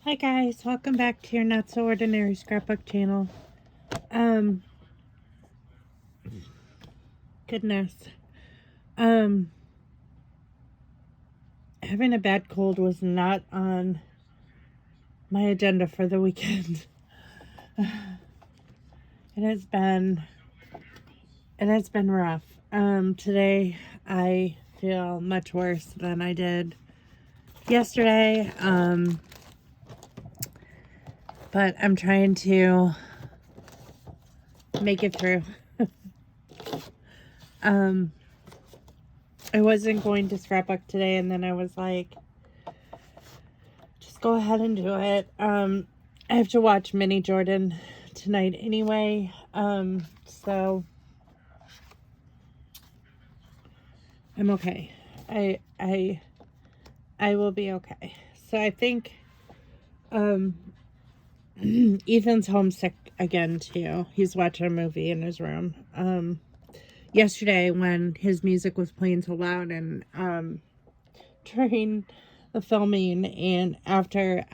Hi guys, welcome back to your Not So Ordinary Scrapbook channel. Goodness. Um, Having a bad cold was not on my agenda for the weekend. It has been rough. Today I feel much worse than I did yesterday. But I'm trying to make it through. I wasn't going to scrapbook today, and then I was like, just go ahead and do it. I have to watch Mini Jordan tonight anyway, so I'm okay. I will be okay. So I think Ethan's homesick again too. He's watching a movie in his room. Yesterday when his music was playing so loud and during the filming, and after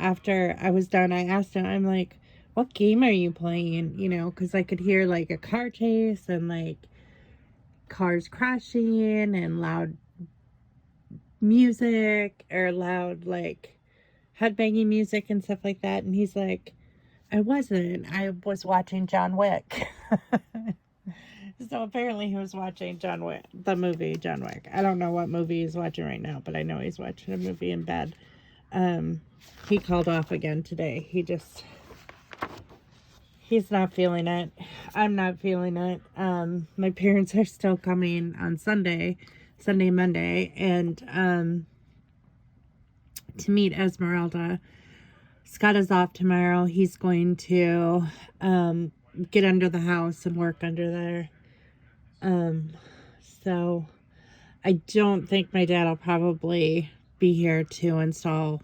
I was done, I asked him, I'm like, what game are you playing? You know, because I could hear like a car chase and like cars crashing and loud music or loud like headbanging music and stuff like that. And he's like, I was watching John Wick. So apparently he was watching John Wick, the movie John Wick. I don't know what movie he's watching right now, but I know he's watching a movie in bed. He called off again today. He's not feeling it. I'm not feeling it. My parents are still coming on Sunday, Monday, and to meet Esmeralda. Scott is off tomorrow. He's going to get under the house and work under there. So I don't think my dad will probably be here to install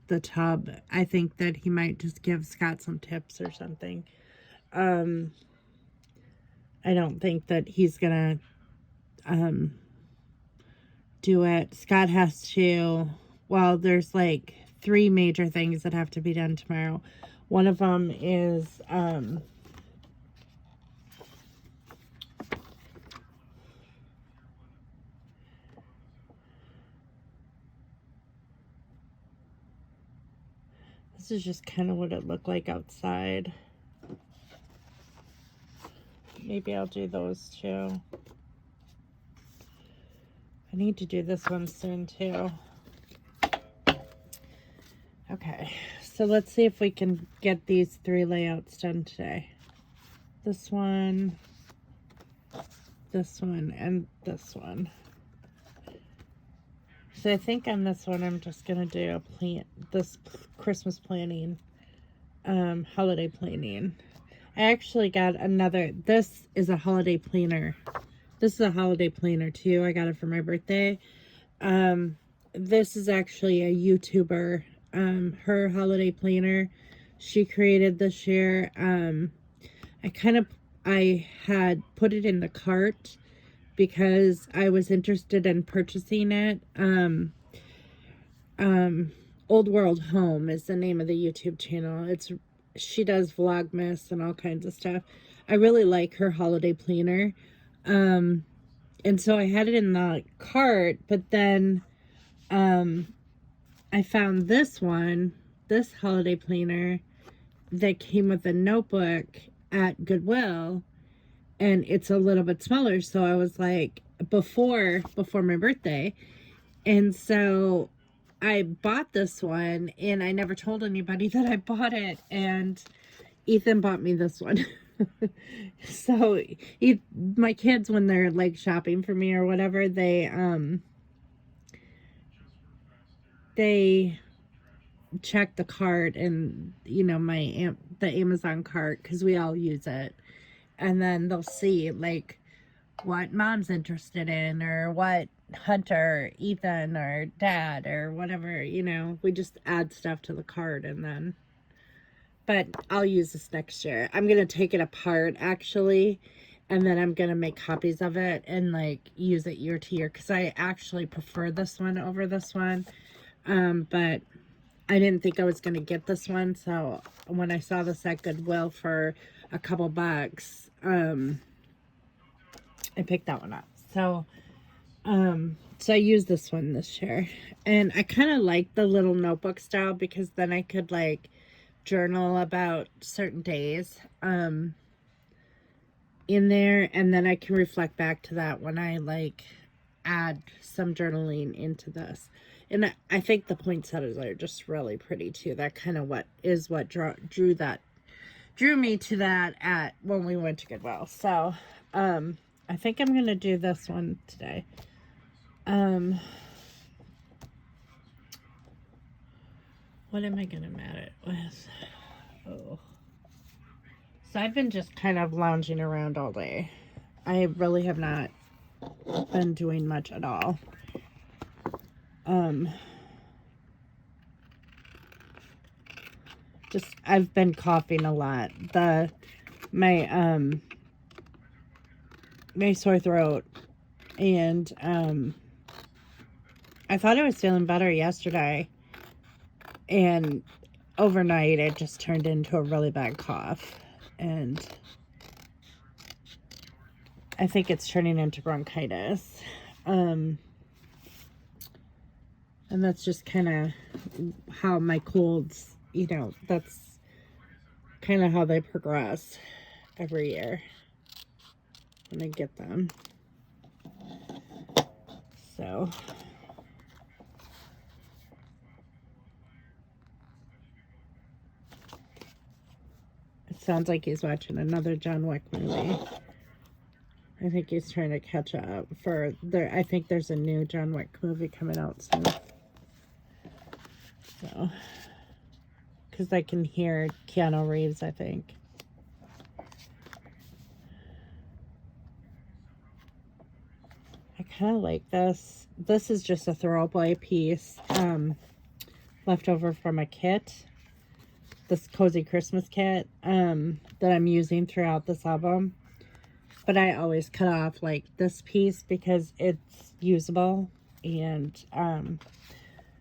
the tub. I think that he might just give Scott some tips or something. I don't think that he's gonna do it. Scott has to, well, there's like 3 major things that have to be done tomorrow. One of them is this is just kind of what it looked like outside. Maybe I'll do those too. I need to do this one soon too. Okay, so let's see if we can get these 3 layouts done today. This one, and this one. So I think on this one, I'm just going to do this Christmas planning, holiday planning. I actually got another, this is a holiday planner. This is a holiday planner too. I got it for my birthday. This is actually a YouTuber, her holiday planner. She created this year. I had put it in the cart because I was interested in purchasing it. Old World Home is the name of the YouTube channel. She does Vlogmas and all kinds of stuff. I really like her holiday planner. And so I had it in the cart, but then I found this holiday planner that came with a notebook at Goodwill, and it's a little bit smaller. So I was like, before my birthday. And so I bought this one, and I never told anybody that I bought it, and Ethan bought me this one. So my kids, when they're like shopping for me or whatever, they check the cart and, you know, the Amazon cart, because we all use it, and then they'll see like what mom's interested in, or what Hunter, Ethan, or dad, or whatever, you know, we just add stuff to the cart. And then, but I'll use this next year. I'm gonna take it apart actually, and then I'm gonna make copies of it and like use it year to year, because I actually prefer this one over this one. But I didn't think I was going to get this one. So when I saw this at Goodwill for a couple bucks, I picked that one up. So I used this one this year. And I kind of like the little notebook style because then I could like journal about certain days in there, and then I can reflect back to that when I like add some journaling into this. And I think the poinsettias are just really pretty too. That kind of what drew me to that at when we went to Goodwill. So I think I'm gonna do this one today. What am I gonna mat it with? Oh, so I've been just kind of lounging around all day. I really have not been doing much at all. Just I've been coughing a lot. My sore throat, and I thought I was feeling better yesterday, and overnight it just turned into a really bad cough, and I think it's turning into bronchitis. And that's just kind of how my colds, that's kind of how they progress every year when I get them. So it sounds like he's watching another John Wick movie. I think he's trying to catch up for I think there's a new John Wick movie coming out soon. So, because I can hear Keanu Reeves, I think. I kind of like this. This is just a throwaway piece left over from a kit. This Cozy Christmas kit that I'm using throughout this album. But I always cut off like this piece because it's usable, and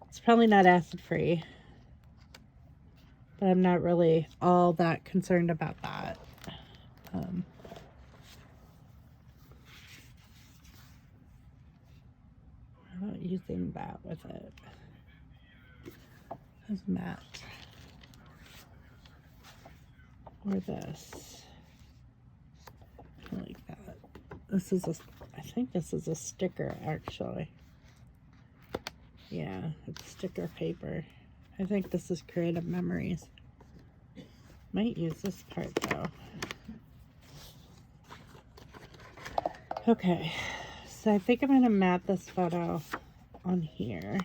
it's probably not acid free, but I'm not really all that concerned about that. How about using that with it as mat, or this? I like that. I think this is a sticker actually. Yeah, it's sticker paper. I think this is Creative Memories. Might use this part though. Okay, so I think I'm gonna mat this photo on here.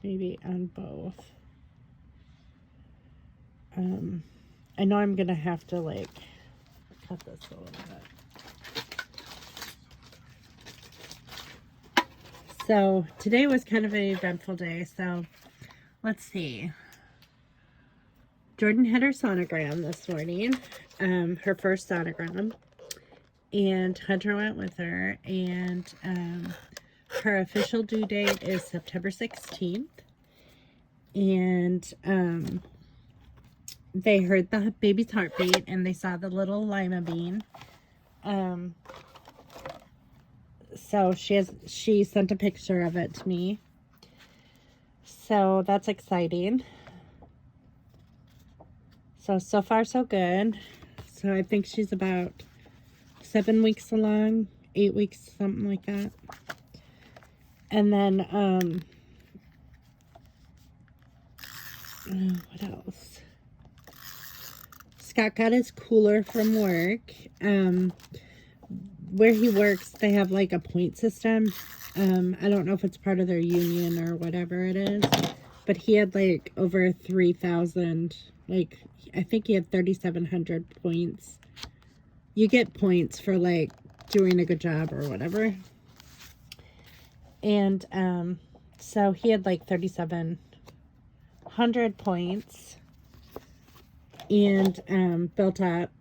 Maybe on both. I know I'm gonna have to like cut this a little bit. So today was kind of an eventful day. So let's see. Jordan had her sonogram this morning, her first sonogram, and Hunter went with her, and her official due date is September 16th, and they heard the baby's heartbeat, and they saw the little lima bean. So she sent a picture of it to me. So that's exciting. So far so good. So I think she's about 7 weeks along, 8 weeks, something like that. And then, what else? Scott got his cooler from work. Where he works, they have like a point system. I don't know if it's part of their union or whatever it is, but he had like over 3,000, like, I think he had 3,700 points. You get points for like doing a good job or whatever. And so he had like 3,700 points and built up,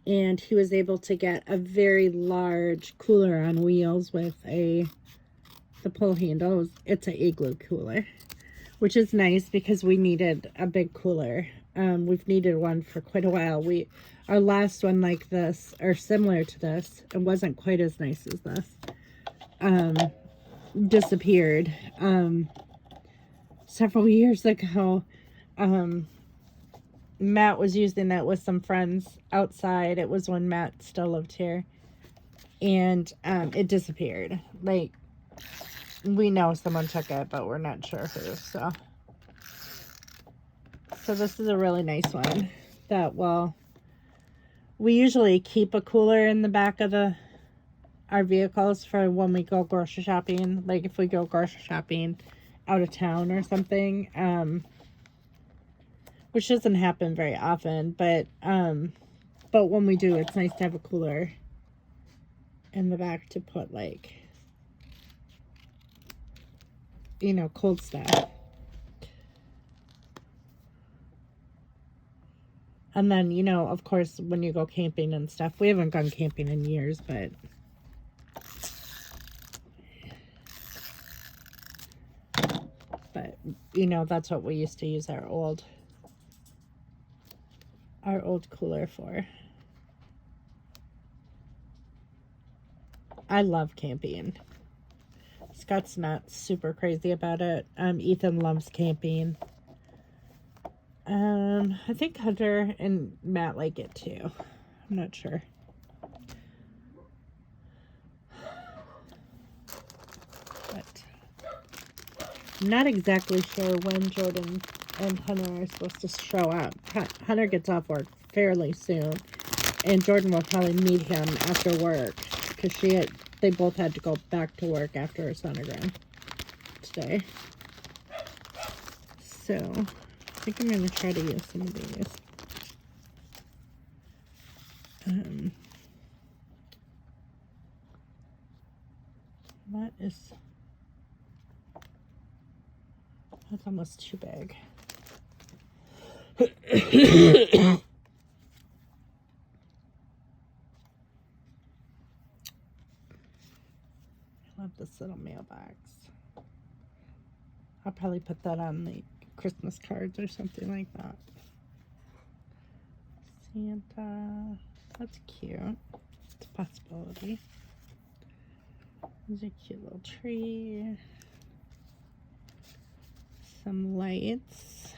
and he was able to get a very large cooler on wheels with a the pull handle, it's an Igloo cooler, which is nice because we needed a big cooler. We've needed one for quite a while. Our last one like this, or similar to this, it wasn't quite as nice as this, disappeared several years ago. Matt was using it with some friends outside. It was when Matt still lived here, and it disappeared. Like, we know someone took it, but we're not sure who. So this is a really nice one that we usually keep a cooler in the back of our vehicles for when we go grocery shopping. Like if we go grocery shopping out of town or something, which doesn't happen very often, but when we do, it's nice to have a cooler in the back to put, like, you know, cold stuff. And then, you know, of course, when you go camping and stuff, we haven't gone camping in years, but you know, that's what we used to use our old cooler for. I love camping. Scott's not super crazy about it. Ethan loves camping. I think Hunter and Matt like it too. I'm not sure. But I'm not exactly sure when Jordan and Hunter are supposed to show up. Hunter gets off work fairly soon, and Jordan will probably meet him after work because they both had to go back to work after a sonogram today. So I think I'm going to try to use some of these. That's almost too big. I love this little mailbox. I'll probably put that on the Christmas cards or something like that. Santa. That's cute. It's a possibility. There's a cute little tree. Some lights.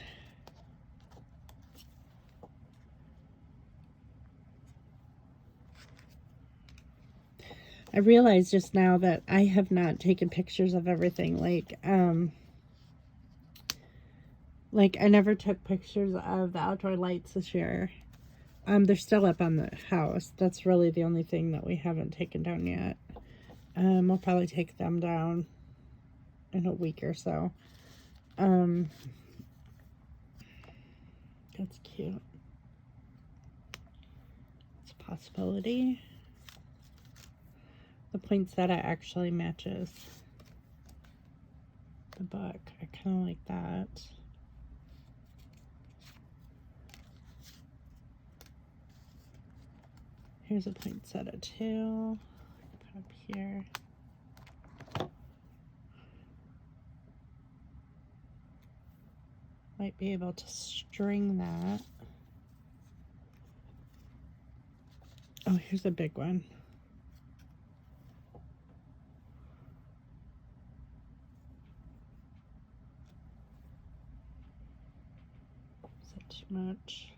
I realized just now that I have not taken pictures of everything. Like I never took pictures of the outdoor lights this year. They're still up on the house. That's really the only thing that we haven't taken down yet. We'll probably take them down in a week or so. That's cute. It's a possibility. The poinsettia actually matches the book. I kind of like that. Here's a poinsettia too. Put up here. Might be able to string that. Oh, here's a big one. Is that too much?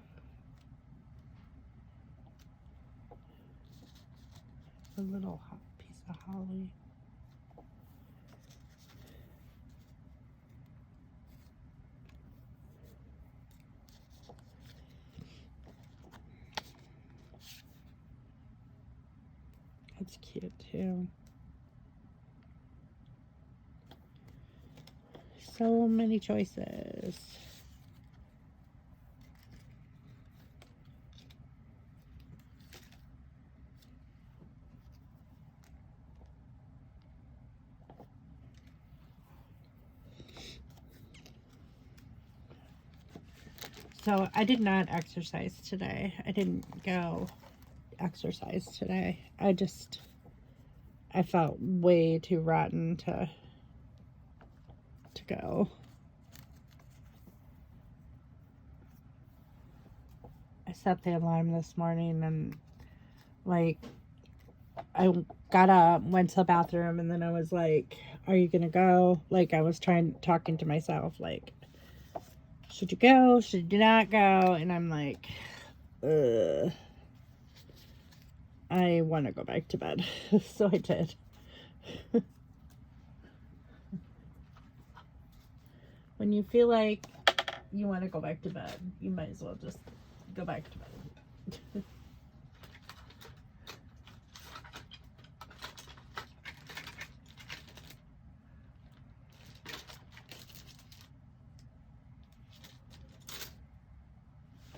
A little piece of holly. That's cute too. So many choices. So I did not exercise today. I didn't go exercise today. I felt way too rotten to to go. I set the alarm this morning and like I got up, went to the bathroom, and then I was like, are you gonna go? Like I was talking to myself like, should you go? Should you not go? And I'm like, I want to go back to bed. So I did. When you feel like you want to go back to bed, you might as well just go back to bed.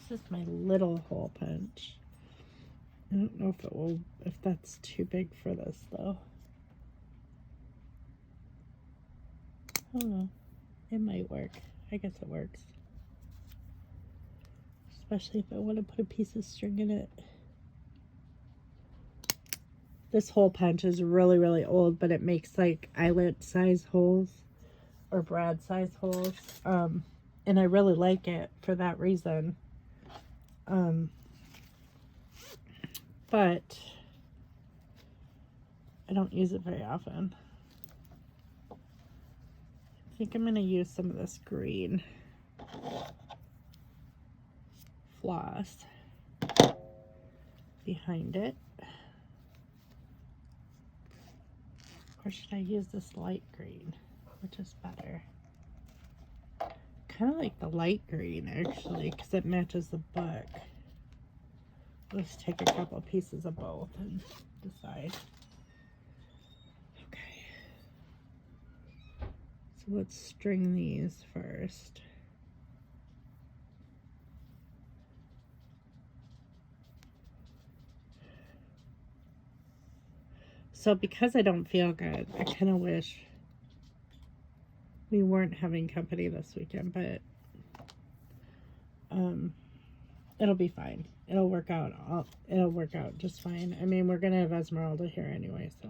This is my little hole punch. I don't know if that's too big for this though. I don't know. It might work. I guess it works. Especially if I want to put a piece of string in it. This hole punch is really, really old, but it makes like eyelet size holes or brad size holes. And I really like it for that reason. But I don't use it very often. I think I'm going to use some of this green floss behind it. Or should I use this light green, which is better? Kind of like the light green actually, because it matches the book. Let's take a couple pieces of both and decide. Okay. So let's string these first. So because I don't feel good, I kind of wish we weren't having company this weekend, but it'll be fine. It'll work out. It'll work out just fine. I mean, we're gonna have Esmeralda here anyway, so.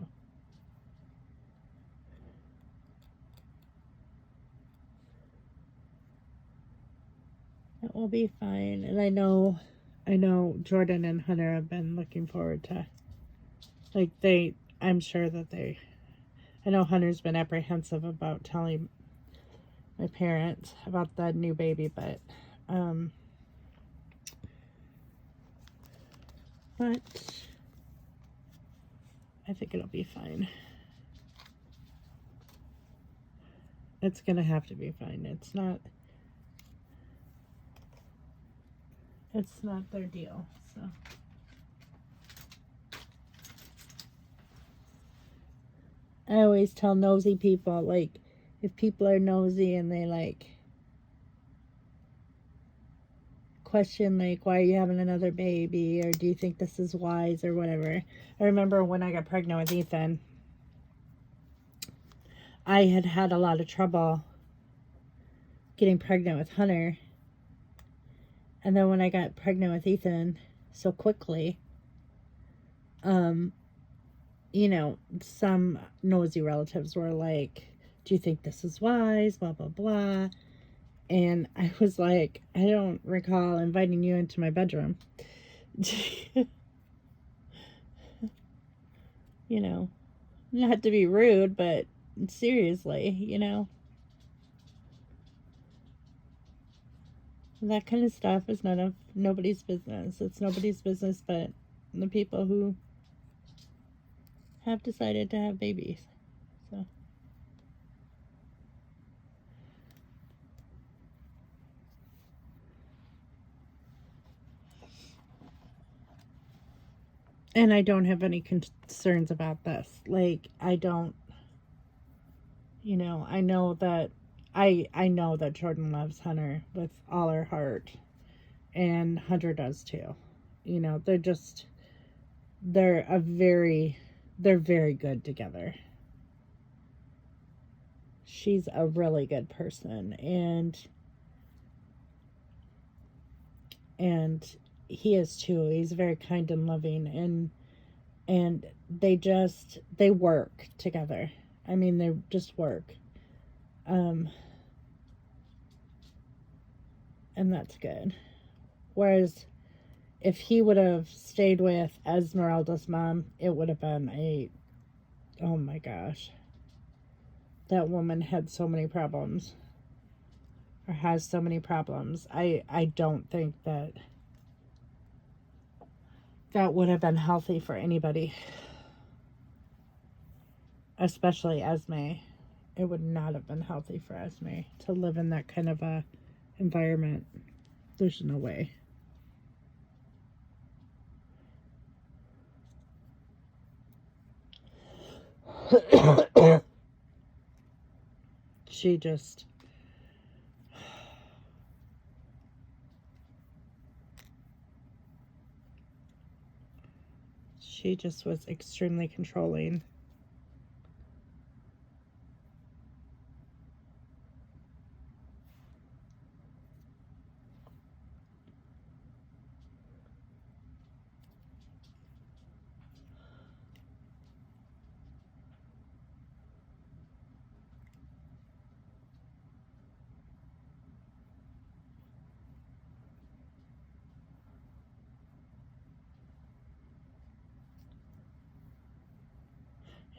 It will be fine. And I know Jordan and Hunter have been looking forward to, like, I'm sure that I know Hunter's been apprehensive about telling my parents about the new baby, but I think it'll be fine. It's gonna have to be fine. It's not their deal, so. I always tell nosy people, like, if people are nosy and they, like, question, like, why are you having another baby, or do you think this is wise, or whatever. I remember when I got pregnant with Ethan, I had a lot of trouble getting pregnant with Hunter. And then when I got pregnant with Ethan so quickly, you know, some nosy relatives were like, do you think this is wise, blah, blah, blah. And I was like, I don't recall inviting you into my bedroom. You know, not to be rude, but seriously, you know. That kind of stuff is nobody's business. It's nobody's business but the people who have decided to have babies. So. And I don't have any concerns about this. Like, I don't, you know, I know that Jordan loves Hunter with all her heart. And Hunter does too. You know, they're very good together. She's a really good person, and he is too. He's very kind and loving, and they work together. I mean, they just work. and that's good. Whereas if he would have stayed with Esmeralda's mom, it would have been oh my gosh. That woman had so many problems. Or has so many problems. I don't think that would have been healthy for anybody. Especially Esme. It would not have been healthy for Esme to live in that kind of a environment. There's no way. She just was extremely controlling.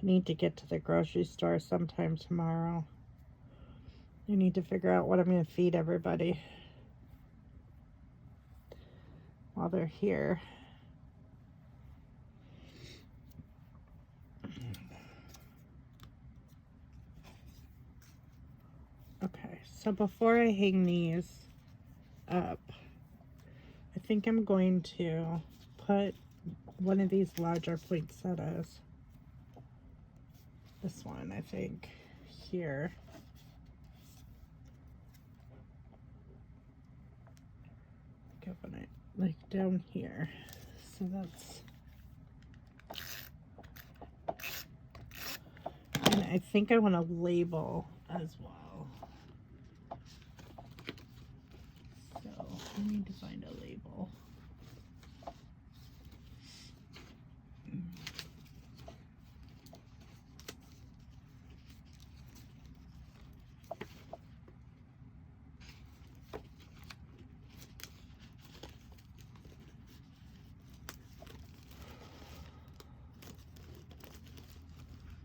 I need to get to the grocery store sometime tomorrow. I need to figure out what I'm going to feed everybody while they're here. Okay, so before I hang these up, I think I'm going to put one of these larger poinsettias, this one I think, here. Get one like down here. So that's, and I think I want to label as well. So I need to find a label.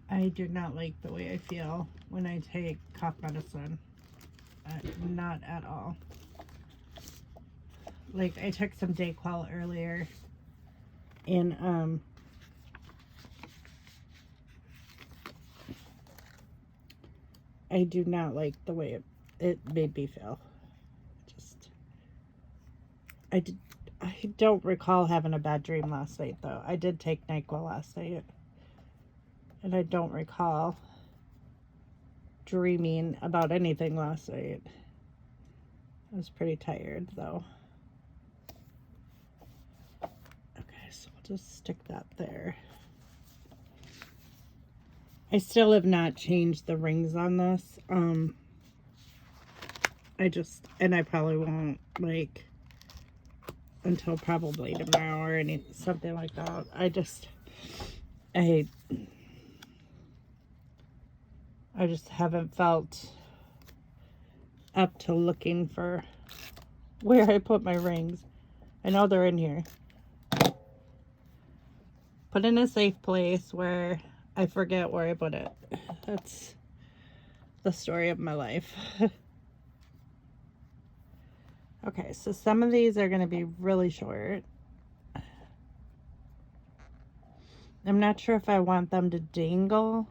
I do not like the way I feel when I take cough medicine. Not at all. Like, I took some Dayquil earlier, and I do not like the way it made me feel. I don't recall having a bad dream last night, though. I did take NyQuil last night. And I don't recall dreaming about anything last night. I was pretty tired, though. Okay, so we'll just stick that there. I still have not changed the rings on this. I probably won't, like, until probably tomorrow or something like that. I just haven't felt up to looking for where I put my rings. I know they're in here. Put in a safe place where I forget where I put it. That's the story of my life. Okay, so some of these are going to be really short. I'm not sure if I want them to dangle.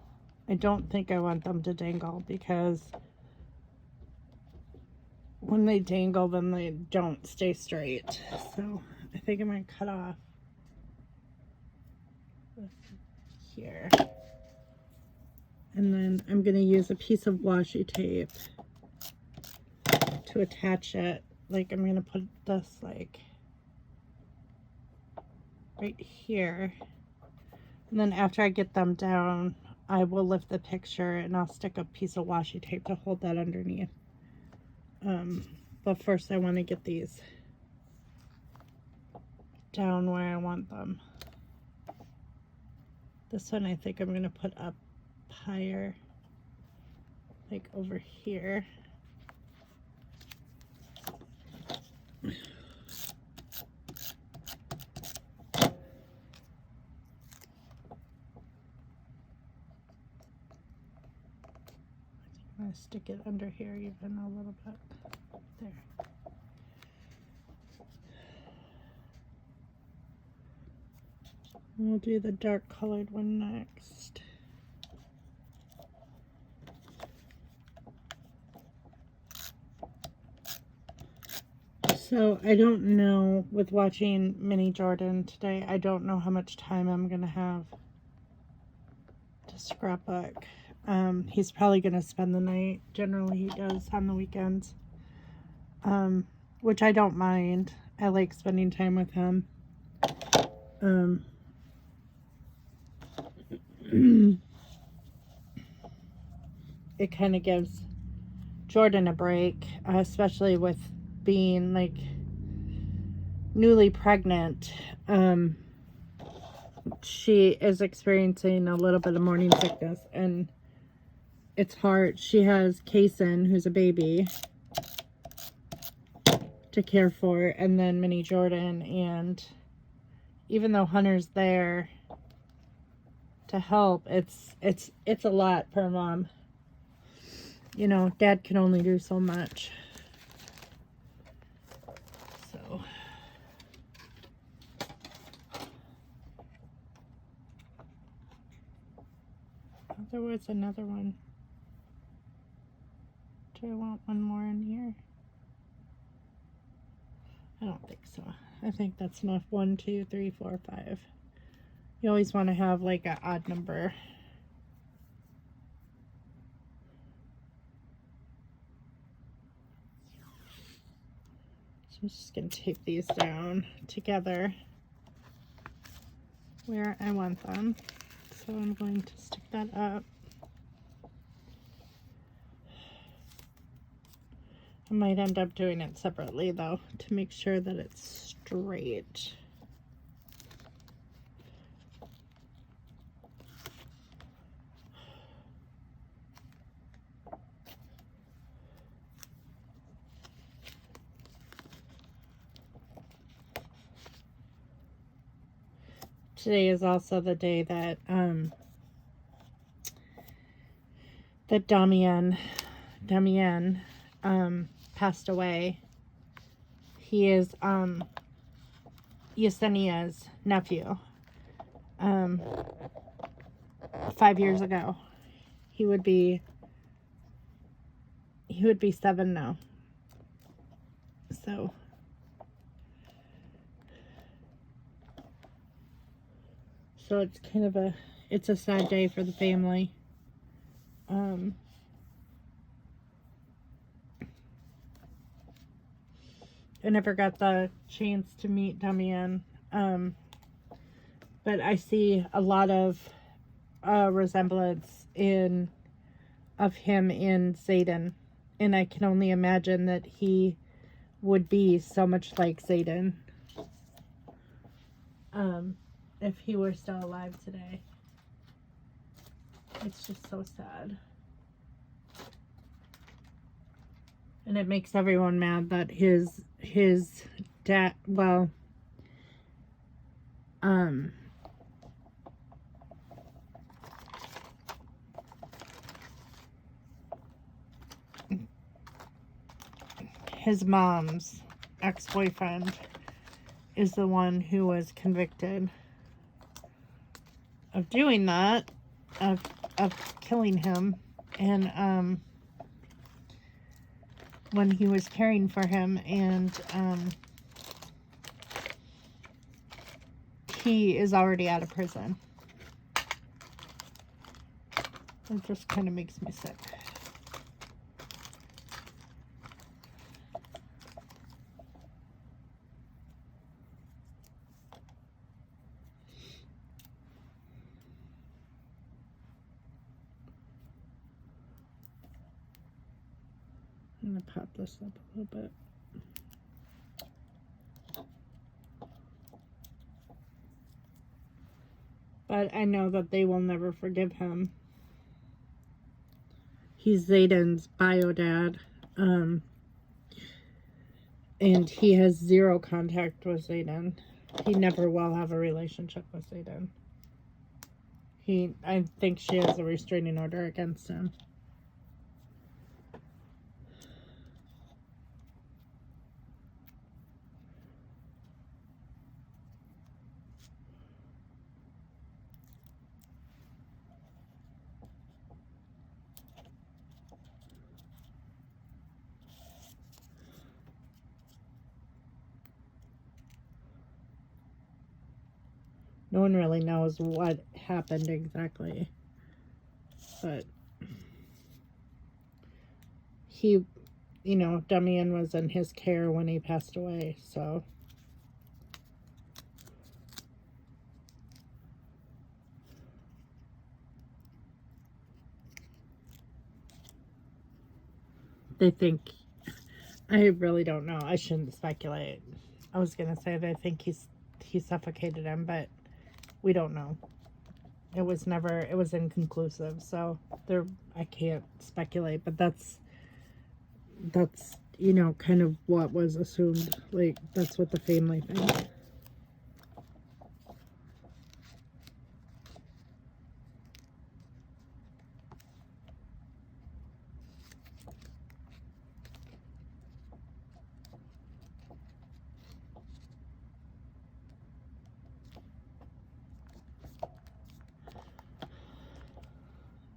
I don't think I want them to dangle because when they dangle, then they don't stay straight. So I think I'm going to cut off here. And then I'm going to use a piece of washi tape to attach it. Like, I'm going to put this, like, right here. And then after I get them down, I will lift the picture and I'll stick a piece of washi tape to hold that underneath. But first I want to get these down where I want them. This one I think I'm going to put up higher, like over here. I'm gonna stick it under here even a little bit. There. We'll do the dark colored one next. So I don't know, with watching Mini Jordan today, I don't know how much time I'm gonna have to scrapbook. He's probably gonna spend the night. Generally he does on the weekends, which I don't mind. I like spending time with him. It kind of gives Jordan a break, especially with being like newly pregnant. She is experiencing a little bit of morning sickness, and it's hard. She has Kason, who's a baby, to care for, and then Mini Jordan, and even though Hunter's there to help, it's a lot for a mom. You know, Dad can only do so much. So there was another one. Do I want one more in here? I don't think so. I think that's enough. 1, 2, 3, 4, 5. You always want to have like an odd number. So I'm just going to tape these down together where I want them. So I'm going to stick that up. I might end up doing it separately though, to make sure that it's straight. Today is also the day that that Damien passed away. He is Yesenia's nephew. 5 years ago. He would be 7 now. So it's kind of a sad day for the family. I never got the chance to meet Damien, but I see a lot of resemblance of him in Zayden, and I can only imagine that he would be so much like Zayden if he were still alive today. It's just so sad. And it makes everyone mad that his dad, well, his mom's ex-boyfriend is the one who was convicted of doing that, of killing him, and when he was caring for him, and he is already out of prison. It just kind of makes me sick. I'm going to pop this up a little bit. But I know that they will never forgive him. He's Zayden's bio dad. And he has zero contact with Zayden. He never will have a relationship with Zayden. I think she has a restraining order against him. No one really knows what happened exactly. But he, you know, Damian was in his care when he passed away, so. They think, I really don't know. I shouldn't speculate. I was going to say they think he suffocated him, but we don't know. It was inconclusive, so I can't speculate, but that's, you know, kind of what was assumed. Like, that's what the family thinks.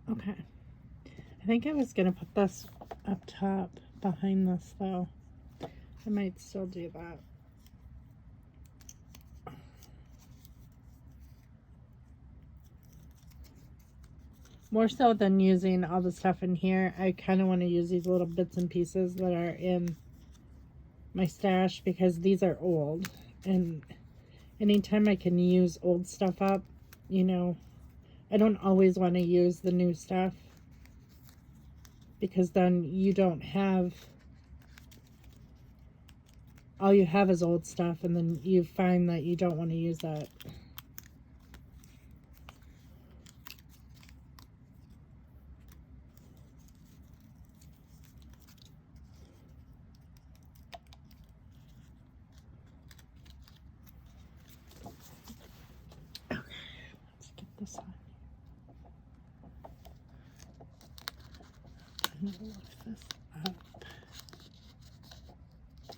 Okay. I think I was going to put this up top behind this, though. I might still do that. More so than using all the stuff in here, I kind of want to use these little bits and pieces that are in my stash because these are old. And anytime I can use old stuff up, you know, I don't always want to use the new stuff because then you don't have, all you have is old stuff, and then you find that you don't want to use that. Okay, let's get this on. I'm gonna lift this up if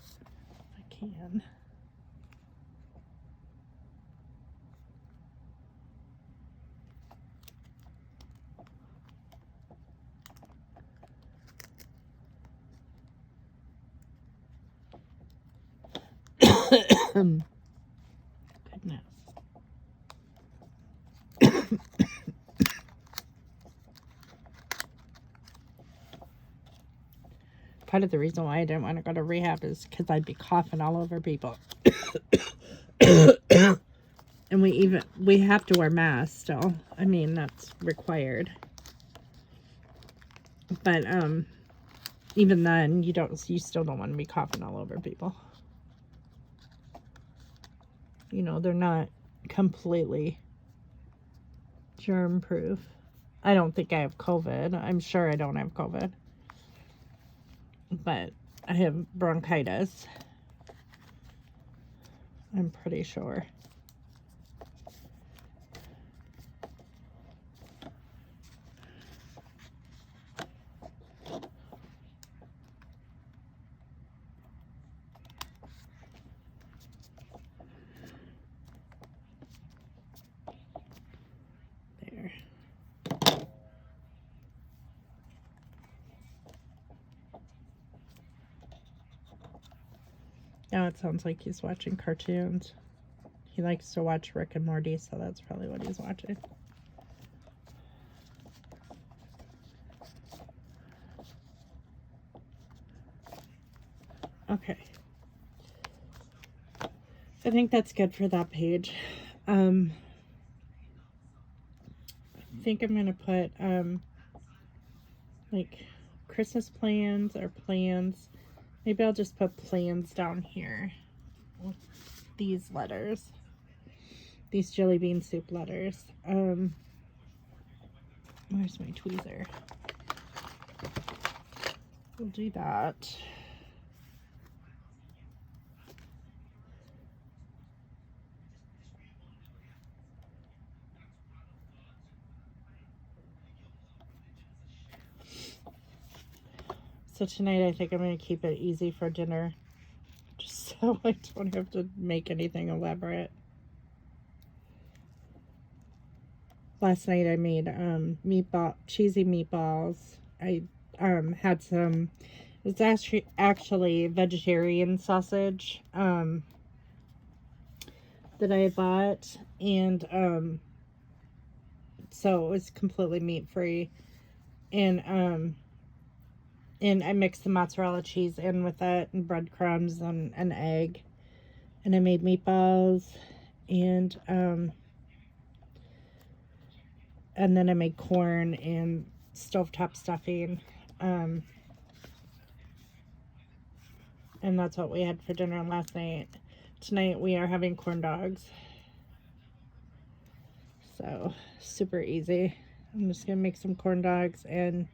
I can. Goodness. Part of the reason why I didn't want to go to rehab is because I'd be coughing all over people. And we have to wear masks still. I mean, that's required. But even then, you still don't want to be coughing all over people. You know, they're not completely germ proof. I don't think I have COVID. I'm sure I don't have COVID. But I have bronchitis. I'm pretty sure. There. Now it sounds like he's watching cartoons. He likes to watch Rick and Morty, so that's probably what he's watching. Okay. I think that's good for that page. I think I'm going to put, like, Christmas plans or plans. Maybe I'll just put plans down here with these letters. These jelly bean soup letters. Where's my tweezer? We'll do that. So tonight I think I'm going to keep it easy for dinner. Just so I don't have to make anything elaborate. Last night I made cheesy meatballs. I had some, it's actually vegetarian sausage. that I bought, and so it was completely meat free, and I mixed the mozzarella cheese in with it and breadcrumbs and an egg, and I made meatballs, and then I made corn and stovetop stuffing, and that's what we had for dinner last night. Tonight we are having corn dogs. So, super easy. I'm just going to make some corn dogs, and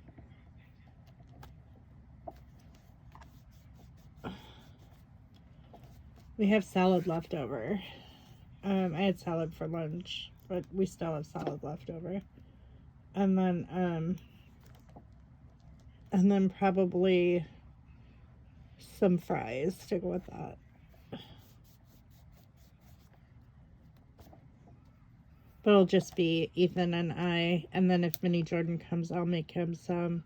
we have salad left over. I had salad for lunch, but we still have salad left over. And then probably some fries to go with that. But it'll just be Ethan and I, and then if Mini Jordan comes, I'll make him some,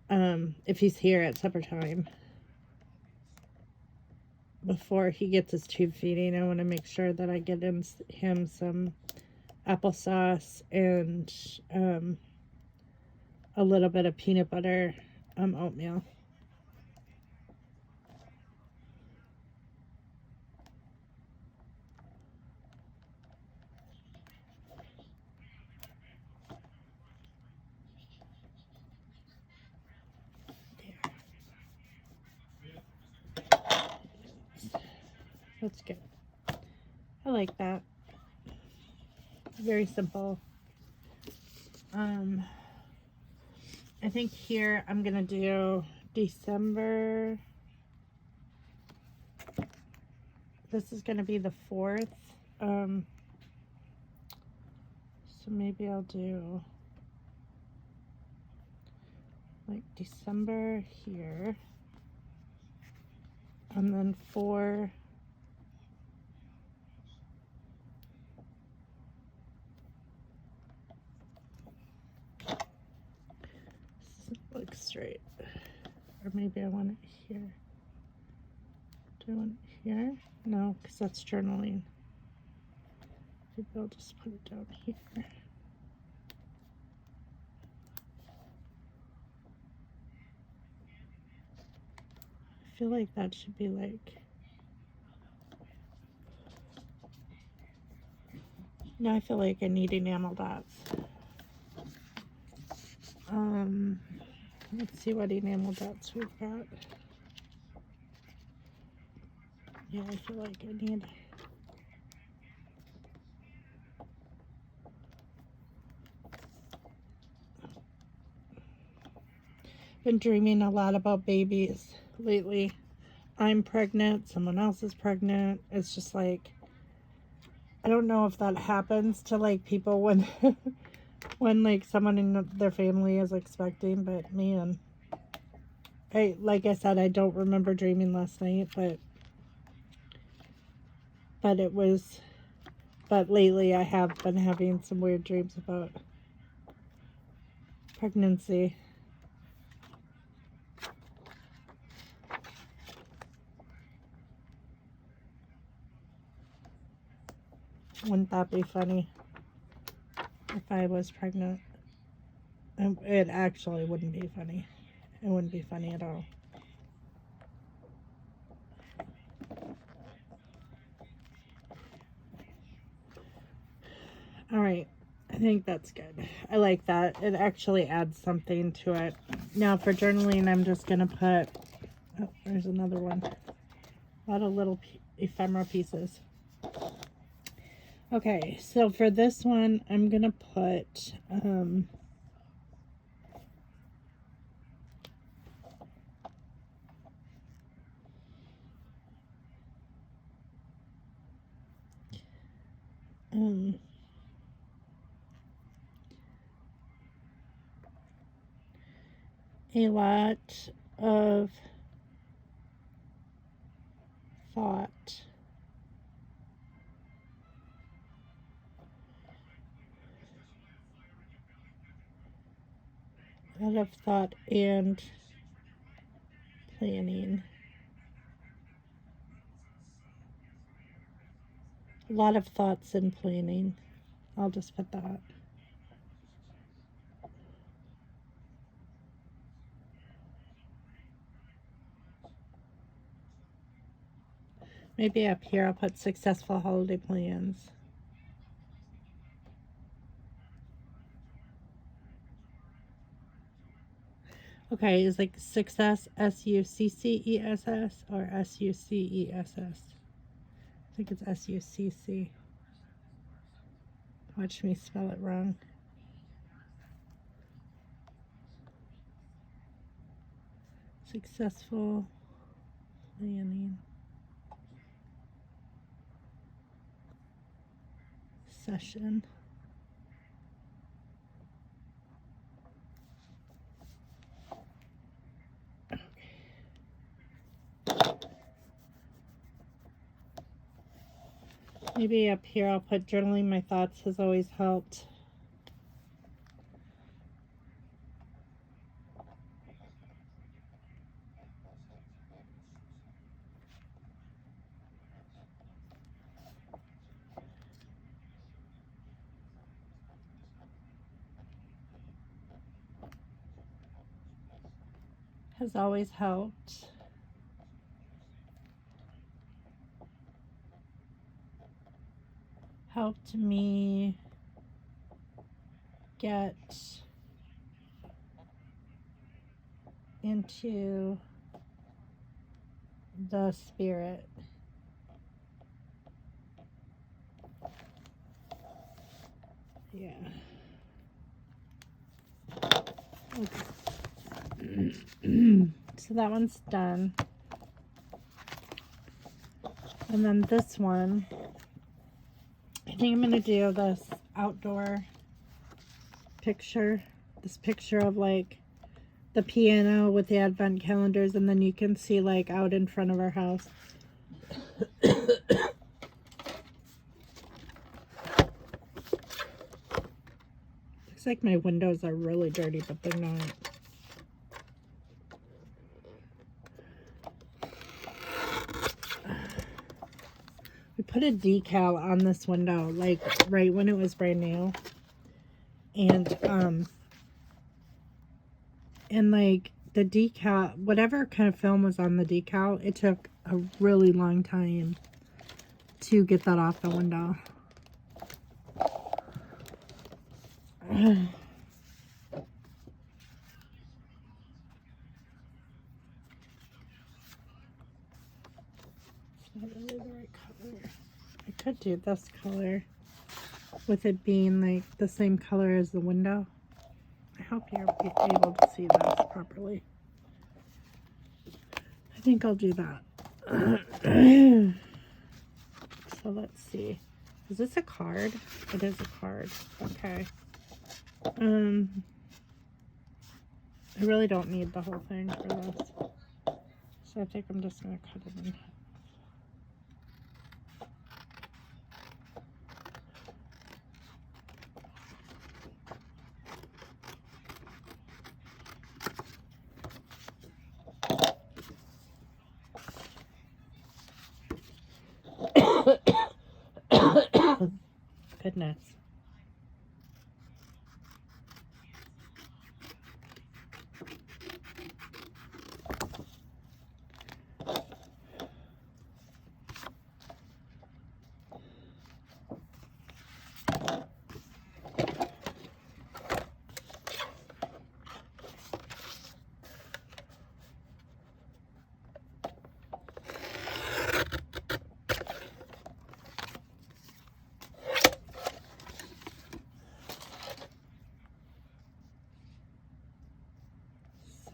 if he's here at supper time. Before he gets his tube feeding, I want to make sure that I get him some applesauce and a little bit of peanut butter oatmeal. That's good. I like that. Very simple. I think here I'm gonna do December. This is gonna be the 4th. So maybe I'll do like December here, and then for look straight, or maybe I want it here. Do I want it here? No, because that's journaling. Maybe I'll just put it down here. I feel like that should be like, no, I feel like I need enamel dots. Let's see what enamel dots we've got. Yeah, I feel like I need. Been dreaming a lot about babies lately. I'm pregnant, someone else is pregnant. It's just like, I don't know if that happens to like people when when like someone in their family is expecting, but man, like I said, I don't remember dreaming last night, but lately I have been having some weird dreams about pregnancy. Wouldn't that be funny if I was pregnant? It actually wouldn't be funny. It wouldn't be funny at all. All right, I think that's good. I like that. It actually adds something to it. Now for journaling, I'm just going to put, oh, there's another one. A lot of little ephemera pieces. Okay, so for this one, I'm going to put, a lot of thought. A lot of thought and planning. A lot of thoughts and planning. I'll just put that. Maybe up here I'll put successful holiday plans. Okay, is like success SUCCESS or SUCESS? I think it's SUCC. Watch me spell it wrong. Successful planning session. Maybe up here I'll put journaling my thoughts has always helped. Has always helped. Helped me get into the spirit. Yeah. Okay. So that one's done. And then this one, I think I'm going to do this outdoor picture. This picture of like the piano with the advent calendars, and then you can see like out in front of our house. Looks like my windows are really dirty, but they're not. We put a decal on this window like right when it was brand new. And like the decal, whatever kind of film was on the decal, it took a really long time to get that off the window. It's not really the right color. I could do this color with it being like the same color as the window. I hope you're able to see this properly. I think I'll do that. So let's see. Is this a card? It is a card. Okay. I really don't need the whole thing for this. So I think I'm just going to cut it in half. Goodness.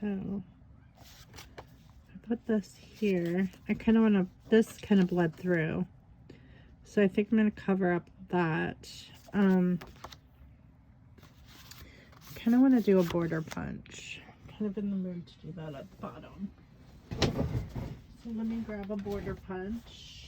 So I put this here. I kind of want to, this kind of bled through. So I think I'm going to cover up that. Kind of want to do a border punch. Kind of in the mood to do that at the bottom. So let me grab a border punch.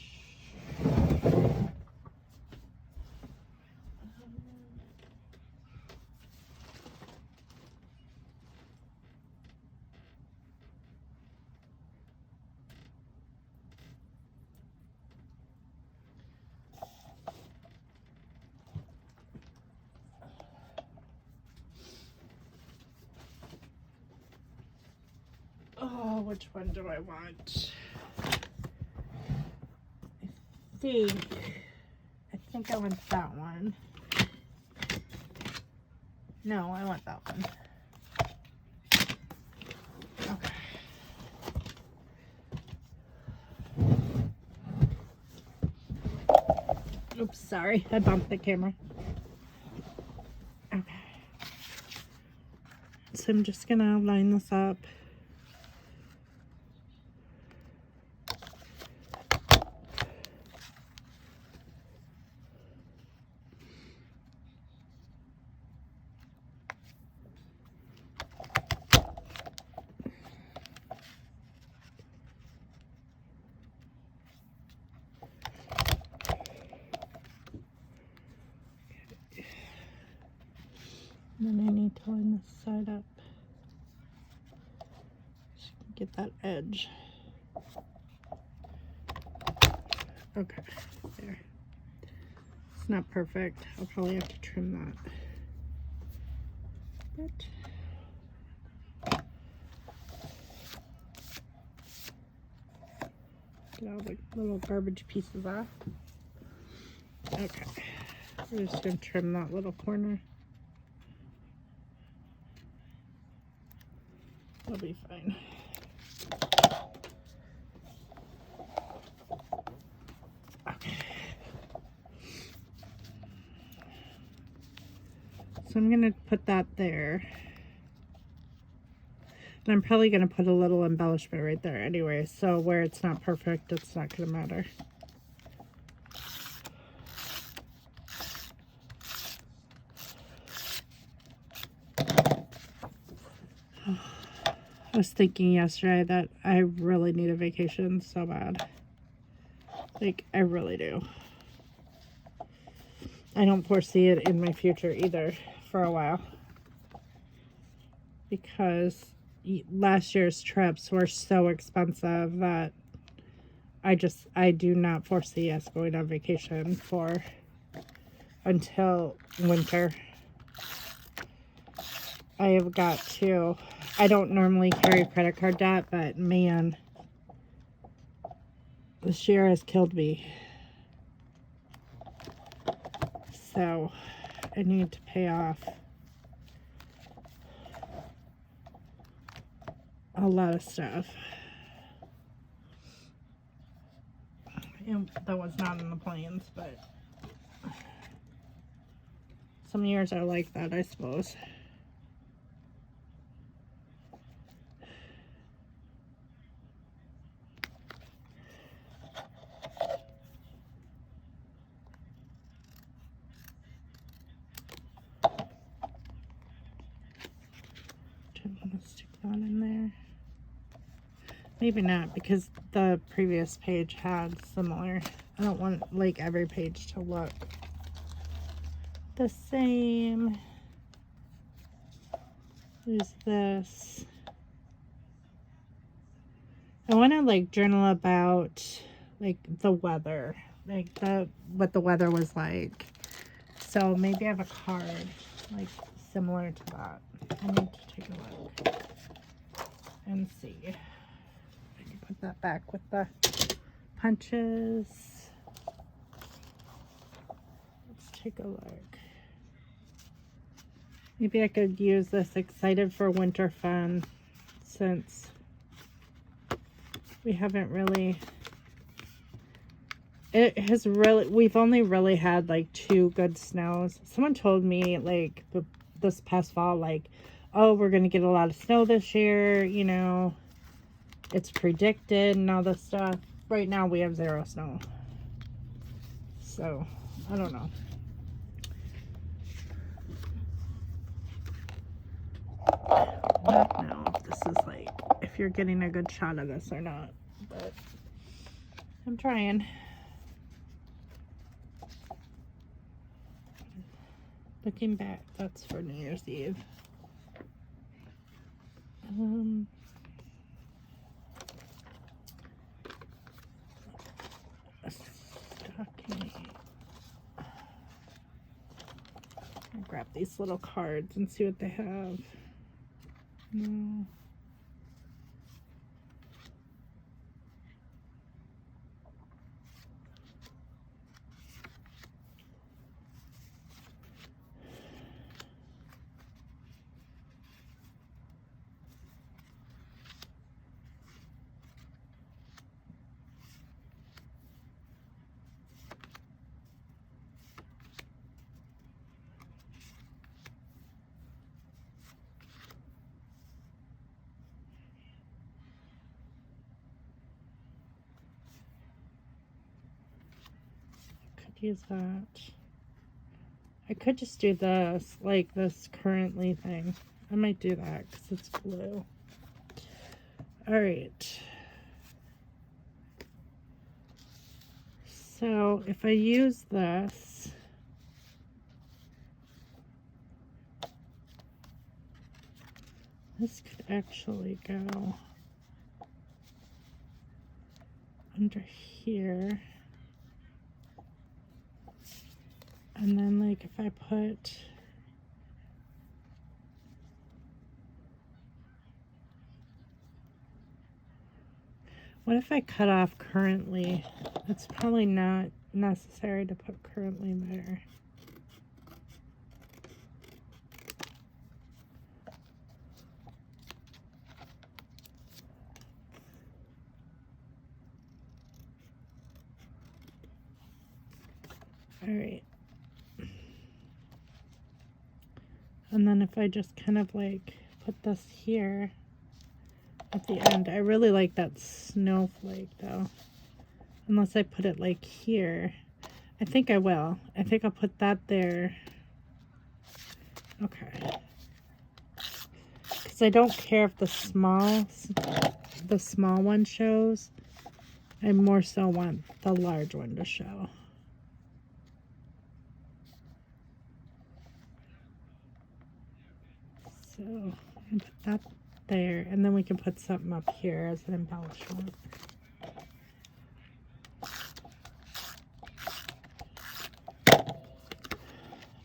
Oh, which one do I want? I think I want that one. No, I want that one. Okay. Oops, sorry. I bumped the camera. Okay. So I'm just gonna line this up. And then I need to line this side up. Just get that edge. Okay, there. It's not perfect. I'll probably have to trim that. But get all the little garbage pieces off. Okay, we're just gonna trim that little corner. It'll be fine. Okay. So I'm gonna put that there. And I'm probably gonna put a little embellishment right there anyway, so where it's not perfect, it's not gonna matter. I was thinking yesterday that I really need a vacation so bad. Like, I really do. I don't foresee it in my future either for a while. Because last year's trips were so expensive that I do not foresee us going on vacation until winter. I have got to, I don't normally carry credit card debt, but man, this year has killed me. So I need to pay off a lot of stuff. And that was not in the plans, but some years are like that, I suppose. I'm gonna stick that in there. Maybe not, because the previous page had similar. I don't want like every page to look the same. There's this. I want to like journal about like the weather, like what the weather was like. So maybe I have a card like similar to that. I need to take a look and see. I can put that back with the punches. Let's take a look. Maybe I could use this excited for winter fun, since we haven't really, we've only really had like 2 good snows. Someone told me like this past fall, like, oh, we're gonna get a lot of snow this year, you know, it's predicted and all this stuff. Right now we have 0 snow. So, I don't know. I don't know if this is like, if you're getting a good shot of this or not, but I'm trying. Looking back, that's for New Year's Eve. A stocking. I'll grab these little cards and see what they have. No. use that. I could just do this, like this currently thing. I might do that because it's blue. All right. So if I use this, this could actually go under here. And then like if I put what if I cut off currently? It's probably not necessary to put currently there. All right. And then if I just kind of like put this here at the end. I really like that snowflake though. Unless I put it like here. I think I will. I think I'll put that there. Okay. Because I don't care if the small one shows. I more so want the large one to show. So I'm gonna put that there, and then we can put something up here as an embellishment.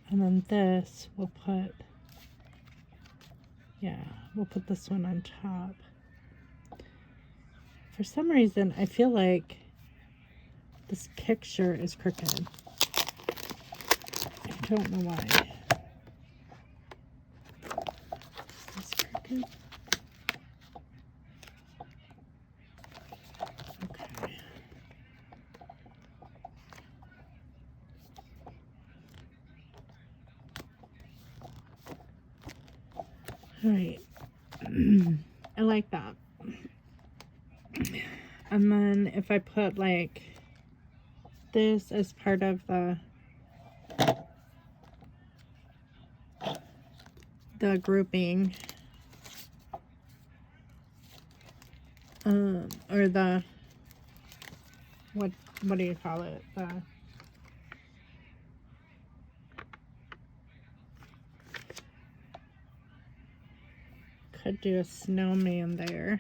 And then this we'll put, yeah, we'll put this one on top. For some reason, I feel like this picture is crooked. I don't know why. Is this crooked? Okay. All right. I like that. And then if I put like this as part of the grouping, or the, what do you call it? Could do a snowman there.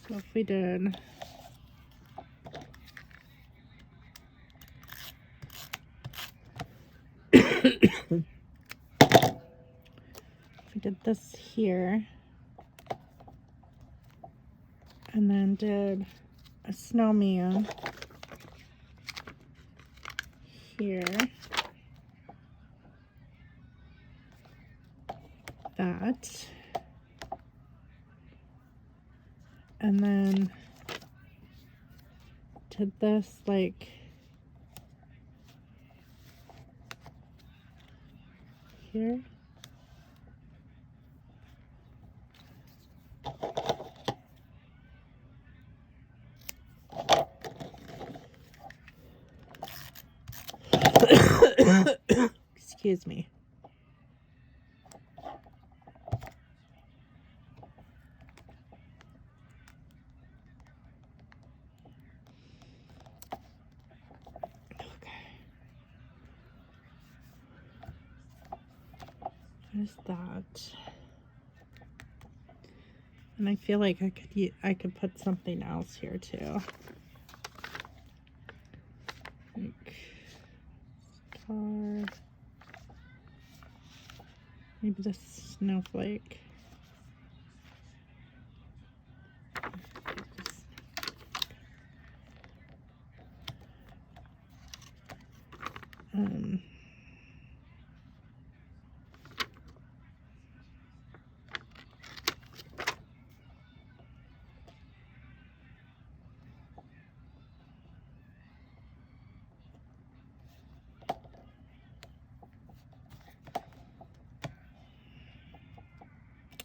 So if we did this here, and then did a snowman here, that, and then did this like here. Excuse me. There's that. And I feel like I could put something else here too. Like star. Maybe the snowflake.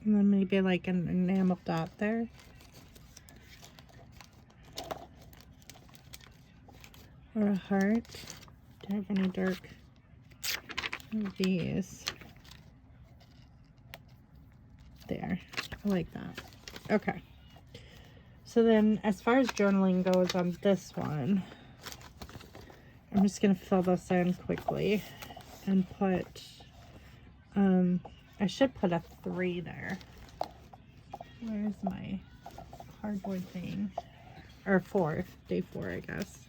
And then maybe like an enamel dot there. or a heart. Do I have any dark of these? There. I like that. Okay. So then as far as journaling goes on this one, I'm just going to fill this in quickly and put, I should put a 3 there. Where's my cardboard thing? Or 4, day 4, I guess.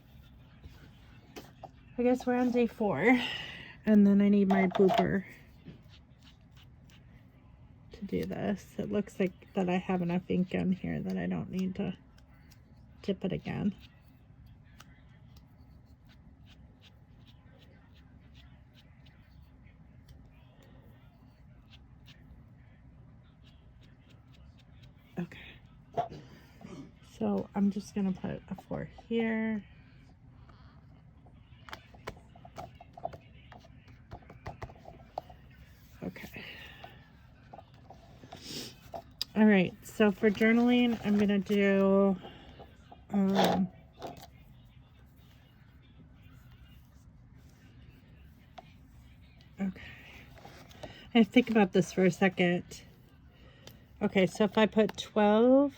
I guess we're on day 4. And then I need my booper to do this. It looks like that I have enough ink in here that I don't need to dip it again. Okay. So I'm just going to put a 4 here. Okay. All right. So for journaling, I'm going to do, okay. I think about this for a second. Okay. So if I put 12,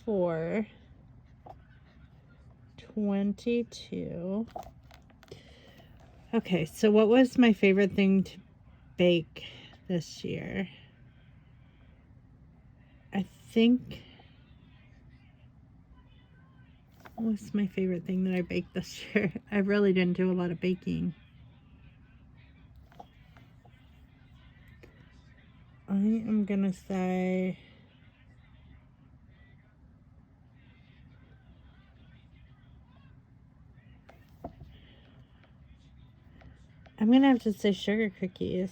4, 22. Okay, so what was my favorite thing to bake this year? I think, what was my favorite thing that I baked this year? I really didn't do a lot of baking. I am gonna say, I'm gonna have to say sugar cookies.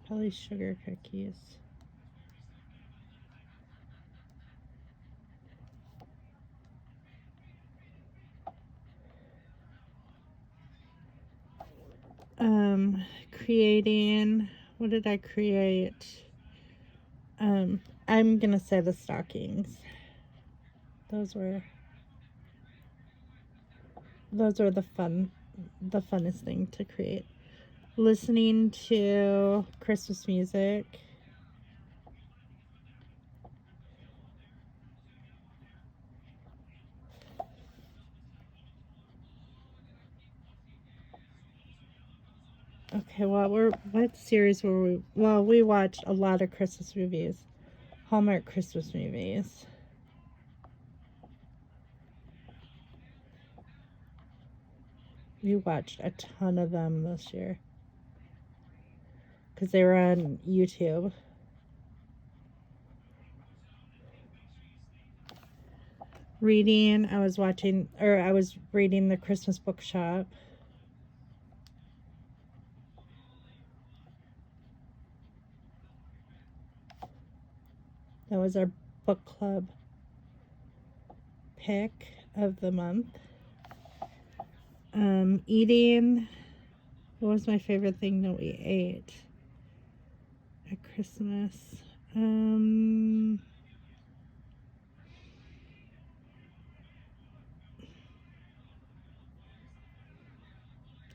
Probably sugar cookies. Creating, what did I create? I'm gonna say the stockings. Those were the funnest thing to create. Listening to Christmas music. Okay, well, what series were we? Well, we watched a lot of Christmas movies, Hallmark Christmas movies. We watched a ton of them this year because they were on YouTube. Reading, I was reading The Christmas Bookshop. That was our book club pick of the month. Eating, what was my favorite thing that we ate at Christmas? I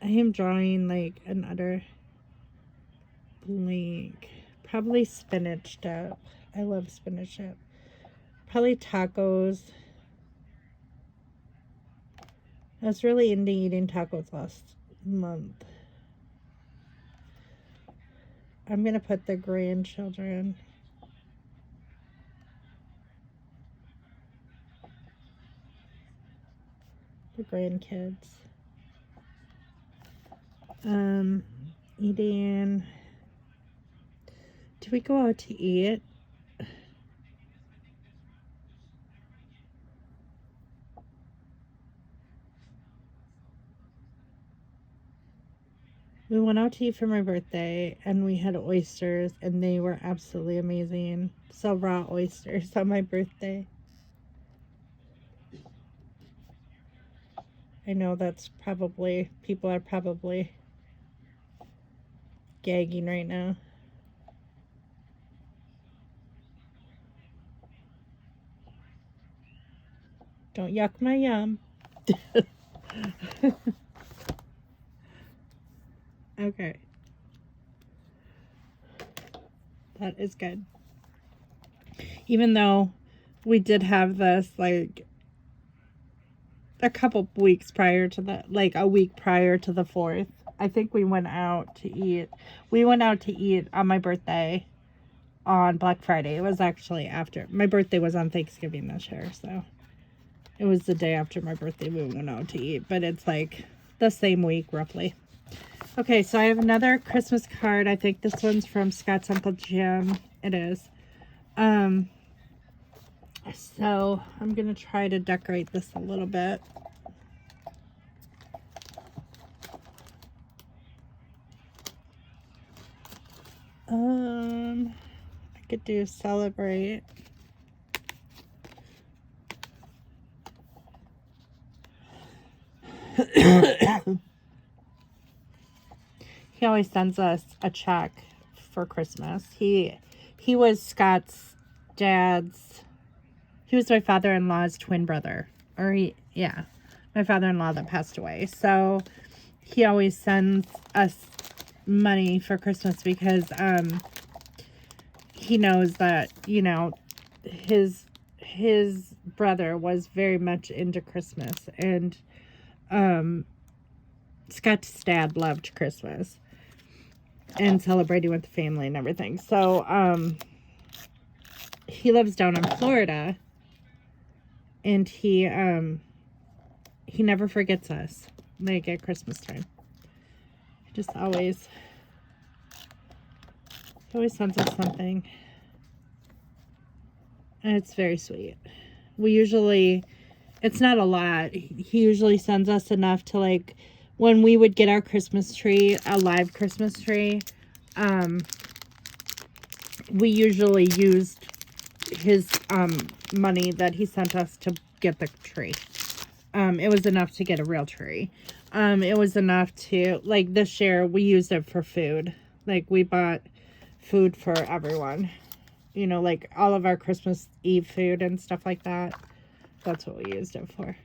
am drawing like an utter blank. Probably spinach dip. I love spinach dip. Probably tacos. I was really into eating tacos last month. I'm gonna put the grandchildren. The grandkids. Eating. Do we go out to eat? We went out to eat for my birthday and we had oysters and they were absolutely amazing. So raw oysters on my birthday. I know that's probably, people are probably gagging right now. Don't yuck my yum. Okay. That is good. Even though we did have this, like, a couple weeks prior to the, like, a week prior to the 4th. I think we went out to eat. We went out to eat on my birthday on Black Friday. It was actually after. My birthday was on Thanksgiving this year, so it was the day after my birthday we went out to eat. But it's like the same week, roughly. Okay, so I have another Christmas card. I think this one's from Scott's Uncle Jim. It is. So I'm going to try to decorate this a little bit. I could do celebrate. He always sends us a check for Christmas. He was Scott's dad's. He was my father-in-law's twin brother. My father-in-law that passed away. So he always sends us money for Christmas because he knows that, you know, his brother was very much into Christmas, and Scott's dad loved Christmas and celebrating with the family and everything. So he lives down in Florida, and he never forgets us, like, at Christmas time. He just always sends us something, and it's very sweet. It's not a lot. He usually sends us enough to, like, when we would get our Christmas tree, a live Christmas tree, we usually used his money that he sent us to get the tree. It was enough to get a real tree. It was enough to, like, this year we used it for food. Like, we bought food for everyone. You know, like, all of our Christmas Eve food and stuff like that. That's what we used it for.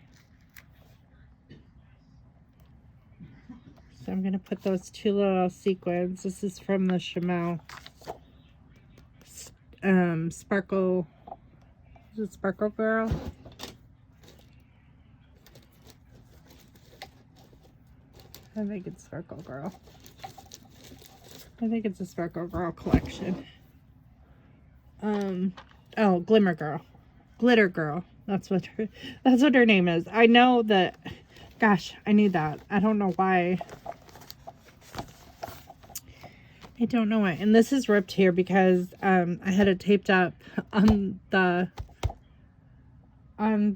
So I'm going to put those two little sequins. This is from the Chamel Sparkle. Is it Sparkle Girl? I think it's Sparkle Girl. I think it's a Sparkle Girl collection. Oh, Glimmer Girl. Glitter Girl. That's what her name is. I know that. Gosh, I knew that. I don't know why. I don't know why. And this is ripped here because I had it taped up on the china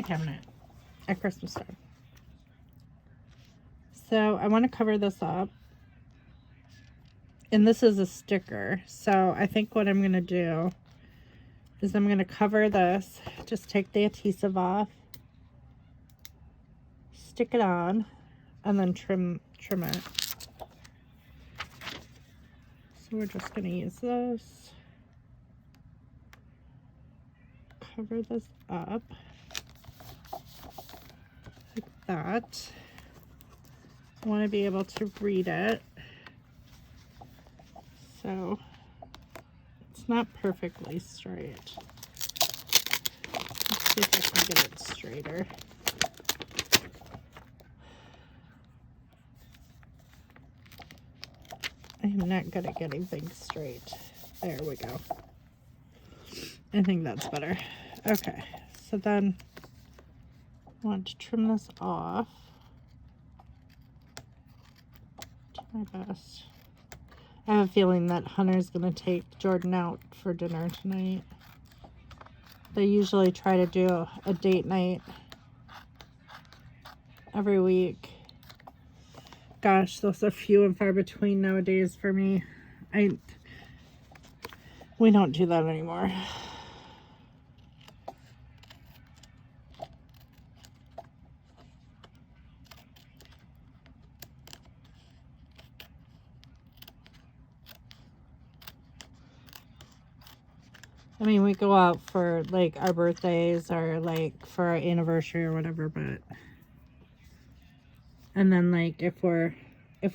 cabinet at Christmas time. So I want to cover this up. And this is a sticker. So I think what I'm going to do is I'm going to cover this. Just take the adhesive off. Stick it on. And then trim it. So we're just going to use this. Cover this up. Like that. I want to be able to read it. So it's not perfectly straight. Let's see if I can get it straighter. I'm not good at getting things straight. There we go. I think that's better. Okay, so then I want to trim this off. Do my best. I have a feeling that Hunter's going to take Jordan out for dinner tonight. They usually try to do a date night every week. Gosh, those are few and far between nowadays for me. We don't do that anymore. I mean, we go out for like our birthdays or like for our anniversary or whatever, but and then like if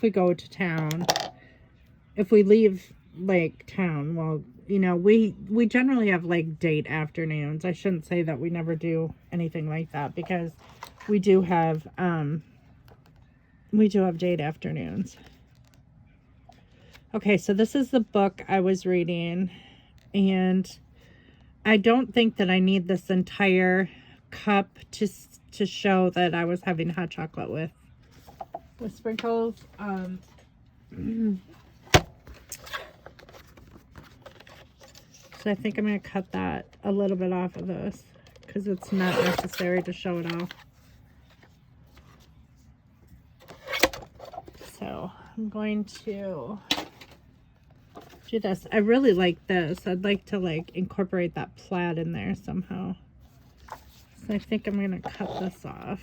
we go to town, if we leave like town, well, you know, we generally have like date afternoons. I shouldn't say that we never do anything like that, because we do have date afternoons. Okay, so this is the book I was reading, and I don't think that I need this entire cup to show that I was having hot chocolate with sprinkles. So I think I'm going to cut that a little bit off of this, because it's not necessary to show it all. So I'm going to do this. I really like this. I'd like to like incorporate that plaid in there somehow. So I think I'm going to cut this off.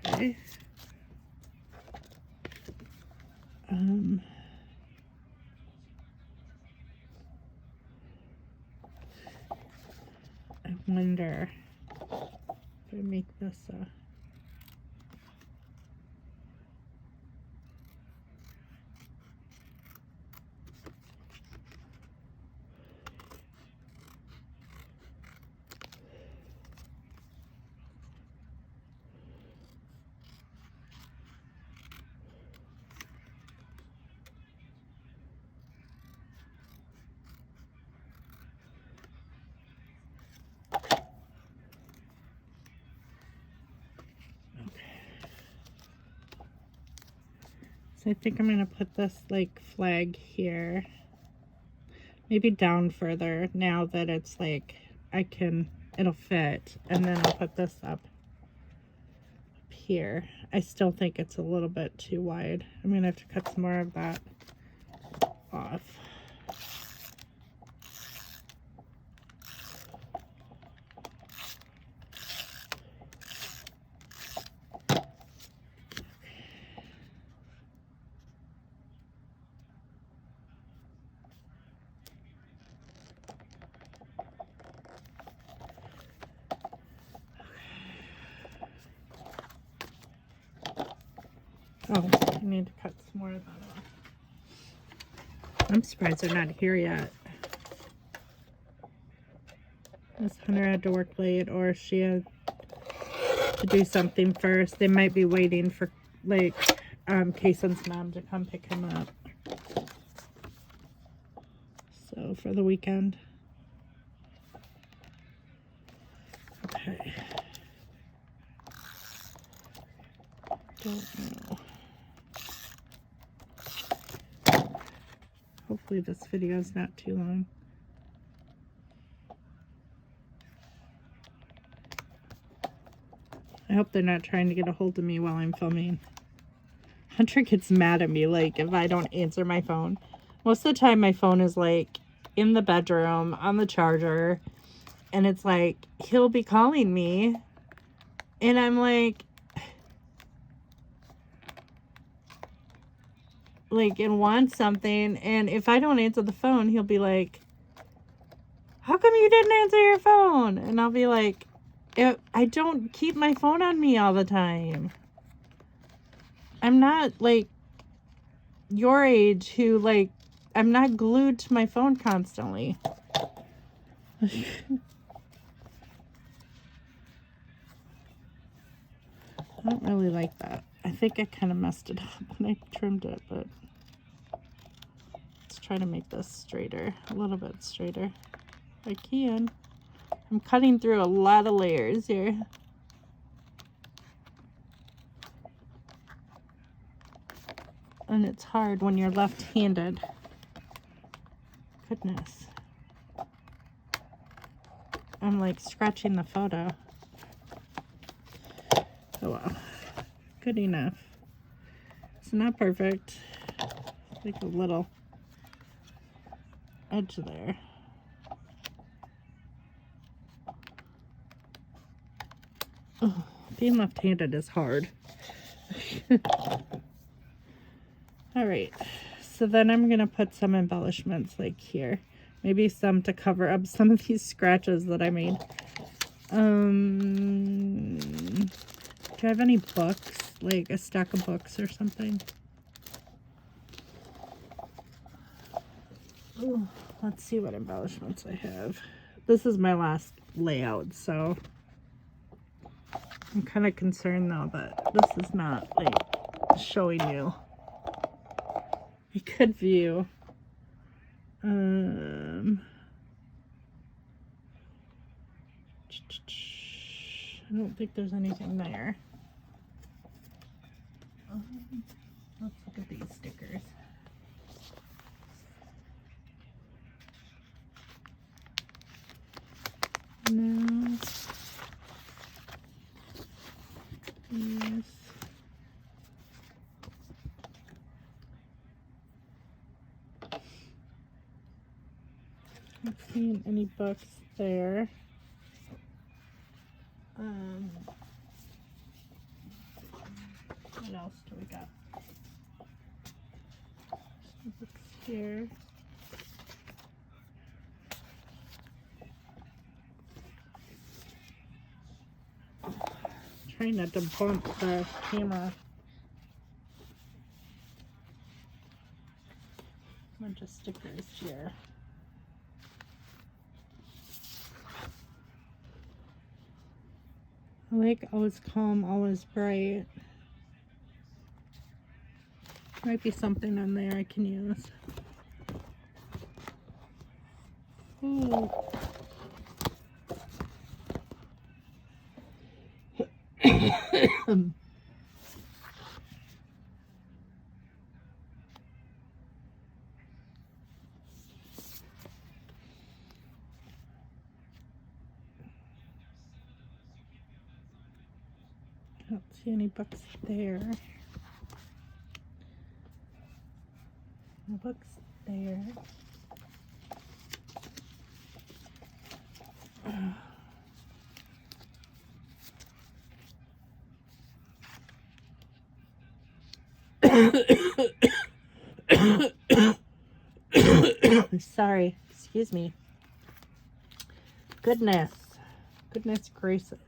Okay. I wonder if I make this So I think I'm going to put this like flag here, maybe down further, now that it's like it'll fit, and then I'll put this up here. I still think it's a little bit too wide. I'm going to have to cut some more of that off. Oh, I need to cut some more of that off. I'm surprised they're not here yet. Miss Hunter had to work late, or she had to do something first. They might be waiting for like Kason's mom to come pick him up. So for the weekend. Okay. Don't know. Hopefully this video is not too long. I hope they're not trying to get a hold of me while I'm filming. Hunter gets mad at me, like, if I don't answer my phone. Most of the time my phone is, like, in the bedroom, on the charger. And it's like, he'll be calling me. And I'm like, and wants something. And if I don't answer the phone, he'll be like, how come you didn't answer your phone? And I'll be like, I don't keep my phone on me all the time. I'm not like your age who like, I'm not glued to my phone constantly. I don't really like that. I think I kind of messed it up when I trimmed it, but let's try to make this straighter, a little bit straighter. If I can. I'm cutting through a lot of layers here. And it's hard when you're left-handed. Goodness. I'm like scratching the photo. Oh well. Good enough. It's not perfect. Like a little edge there. Oh, being left-handed is hard. All right, So then I'm going to put some embellishments like here. Maybe some to cover up some of these scratches that I made. Do I have any books? Like a stack of books or something? Ooh, let's see what embellishments I have. This is my last layout, so I'm kind of concerned though that this is not like showing you a good view. I don't think there's anything there. Let's look at these stickers. No. Yes. Not seeing any books there. What else do we got? Some books here. Trying not to bump the camera. A bunch of stickers here. I like always calm, always bright. Might be something in there I can use. Ooh. I don't see any books there. No books there. Sorry, excuse me. Goodness gracious.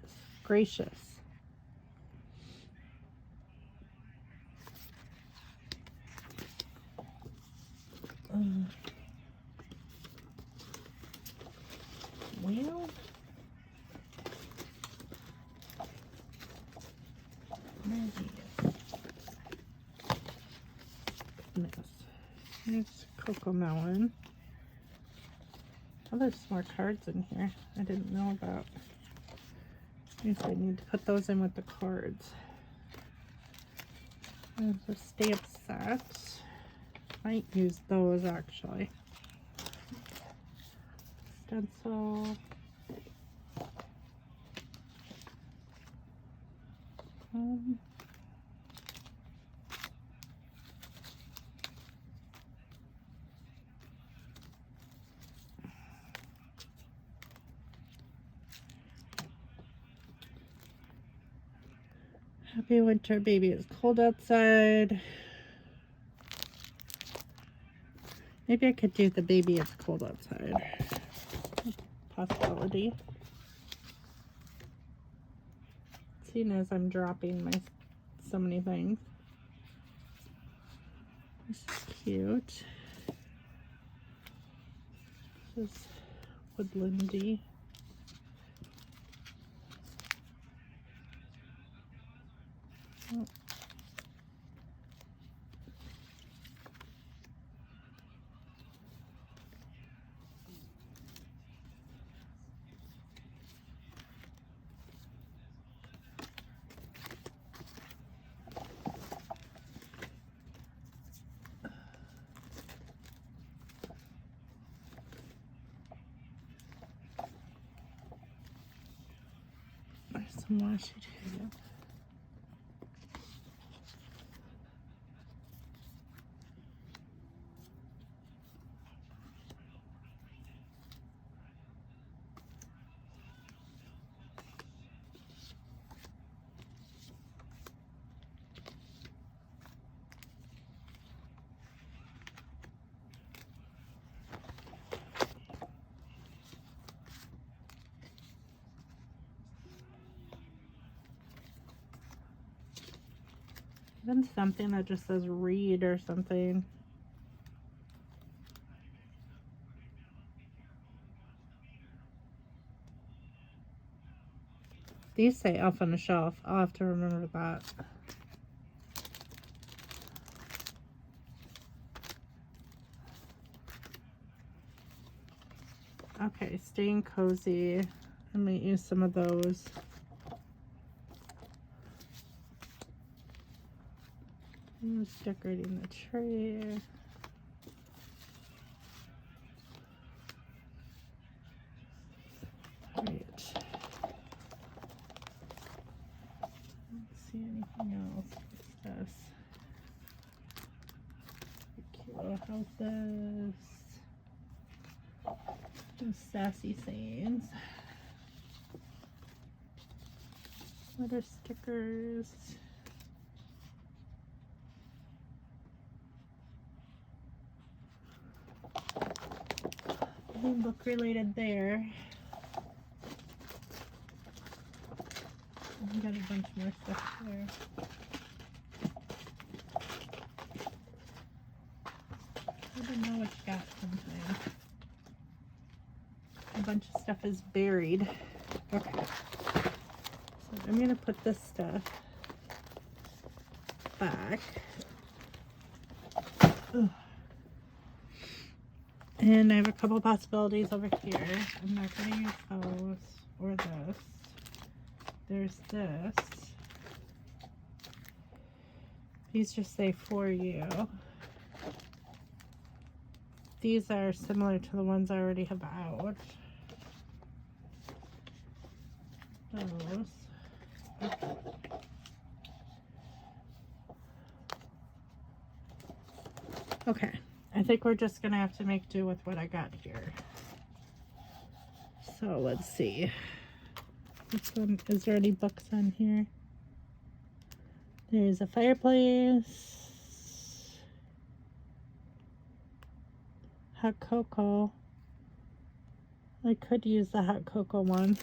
Well, goodness. There's Cocomelon. Oh, there's more cards in here I didn't know about. I guess I need to put those in with the cards. There's a stamp set. Might use those actually. Stencil. Happy winter, baby. It's cold outside. Maybe I could do the baby it's cold outside. Possibility. Seeing as I'm dropping so many things. This is cute. This is woodlandy. Oh. There's some washi tape. Even something that just says read or something. These say Elf on the Shelf. I'll have to remember that. Okay, staying cozy. I might use some of those. Just decorating the tree. Right. Let's see anything else. What's this? Cute. How's this? Some sassy sayings. What are stickers? Nothing book related there. We got a bunch more stuff there. I don't know what you got sometimes. A bunch of stuff is buried. Okay. So I'm gonna put this stuff back. Ugh. And I have a couple possibilities over here. I'm not gonna use those or this. There's this. These just say for you. These are similar to the ones I already have out. Those. Okay, I think we're just gonna have to make do with what I got here. So let's see. This one, is there any books on here? There's a fireplace. Hot cocoa. I could use the hot cocoa one.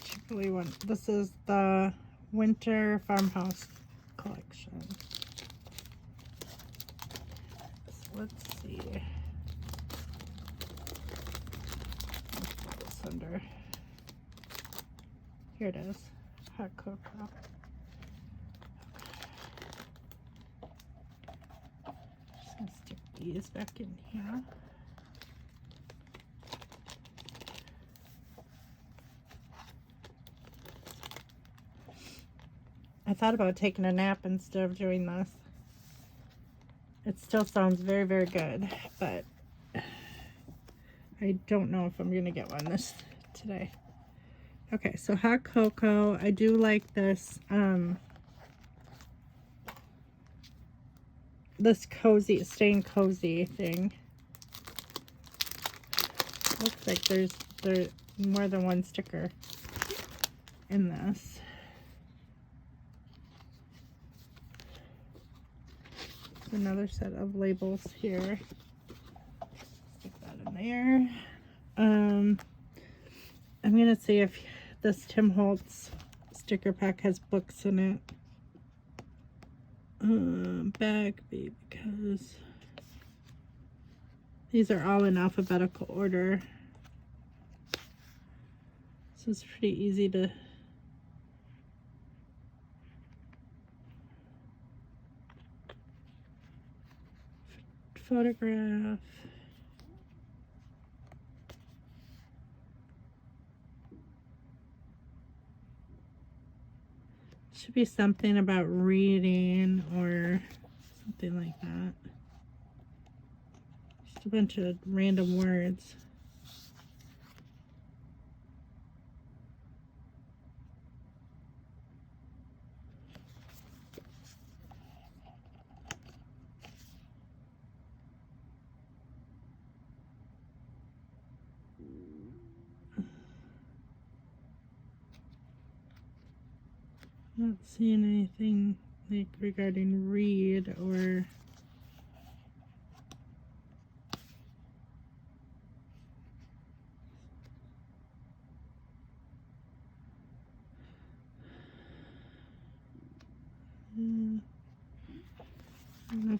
Chipotle one. This is the Winter Farmhouse collection. So let's see. Let's put this under. Here it is. Hot cocoa. Just gonna stick these back in here. I thought about taking a nap instead of doing this. It still sounds very, very good, but I don't know if I'm going to get one today. Okay, so hot cocoa. I do like this, this cozy, staying cozy thing. Looks like there's more than one sticker in this. Another set of labels here. Stick that in there. I'm gonna see if this Tim Holtz sticker pack has books in it. Bag, because these are all in alphabetical order, so it's pretty easy to photograph. Should be something about reading or something like that. Just a bunch of random words. Not seeing anything like regarding read or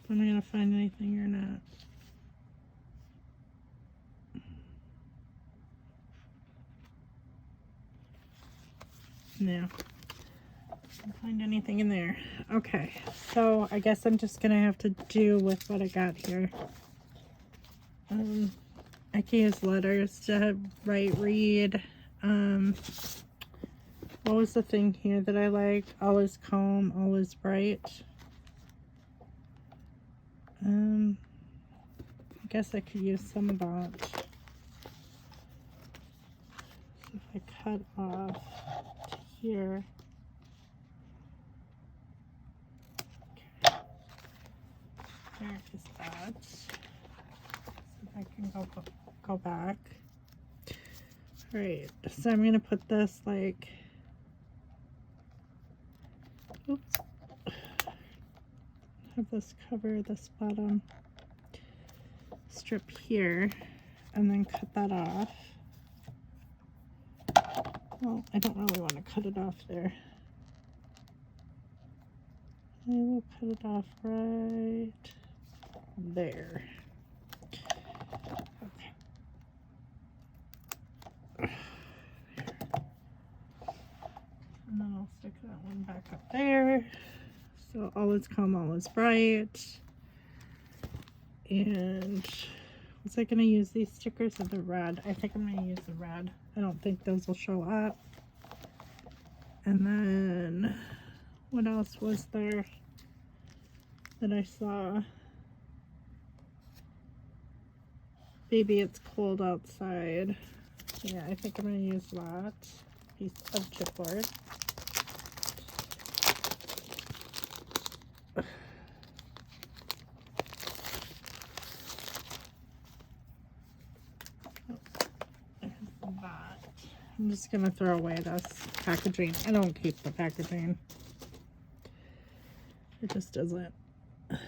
Am I gonna find anything or not? No. Can't find anything in there. Okay, so I guess I'm just gonna have to do with what I got here. I can use letters to read. What was the thing here that I like? All is calm, all is bright. I guess I could use some of that. So if I cut off to here. Okay. There is that. See if I can go back. Alright, so I'm gonna put this like, oops, have this cover this bottom strip here, and then cut that off. Well, I don't really want to cut it off there. I will cut it off right there. Okay. And then I'll stick that one back up there. So all is calm, all is bright. And was I going to use these stickers or the red? I think I'm going to use the red. I don't think those will show up. And then what else was there that I saw? Baby, it's cold outside. Yeah, I think I'm going to use that piece of chipboard. I'm just gonna throw away this packaging. I don't keep the packaging. It just doesn't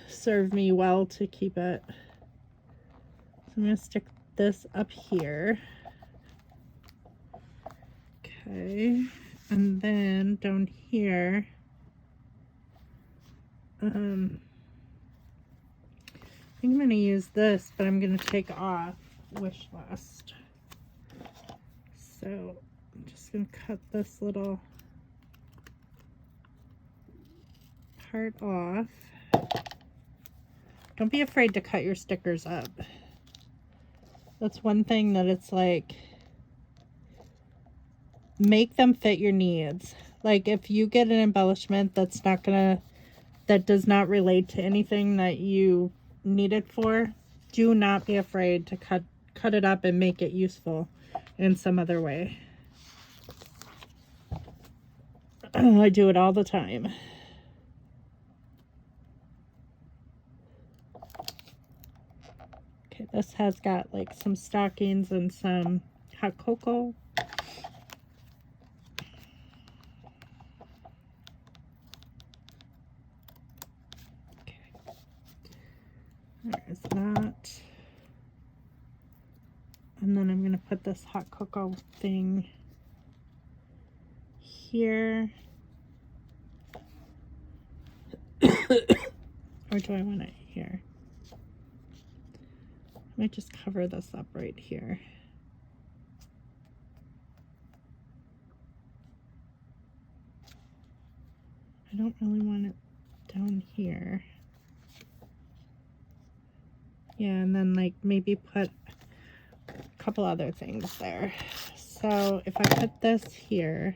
serve me well to keep it. So I'm gonna stick this up here. Okay, and then down here, I think I'm gonna use this, but I'm gonna take off wish list. So I'm just going to cut this little part off. Don't be afraid to cut your stickers up. That's one thing that it's like, make them fit your needs. Like if you get an embellishment that does not relate to anything that you need it for, do not be afraid to cut it up and make it useful in some other way. I do it all the time. Okay, this has got like some stockings and some hot cocoa. Okay, there's that. And then I'm going to put this hot cocoa thing here. Or do I want it here? I might just cover this up right here. I don't really want it down here. Yeah, and then like maybe put a couple other things there. So if I put this here,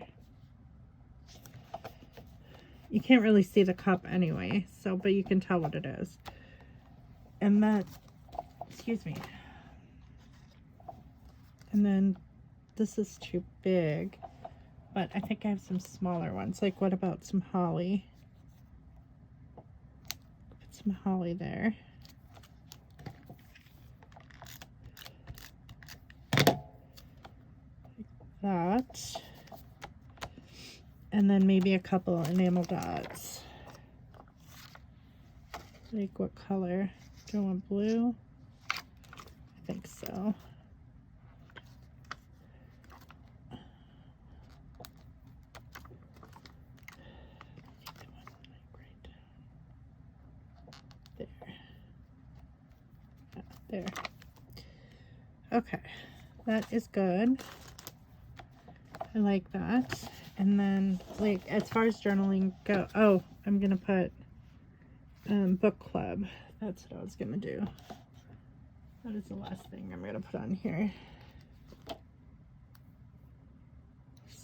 you can't really see the cup anyway, so but you can tell what it is. And then, excuse me. And then this is too big, but I think I have some smaller ones. Like what about some holly? Put some holly there. That, and then maybe a couple enamel dots. Like what color? Do I want blue? I think so. There. There. Okay. That is good. I like that. And then, like, as far as journaling go, oh, I'm going to put book club. That's what I was going to do. That is the last thing I'm going to put on here.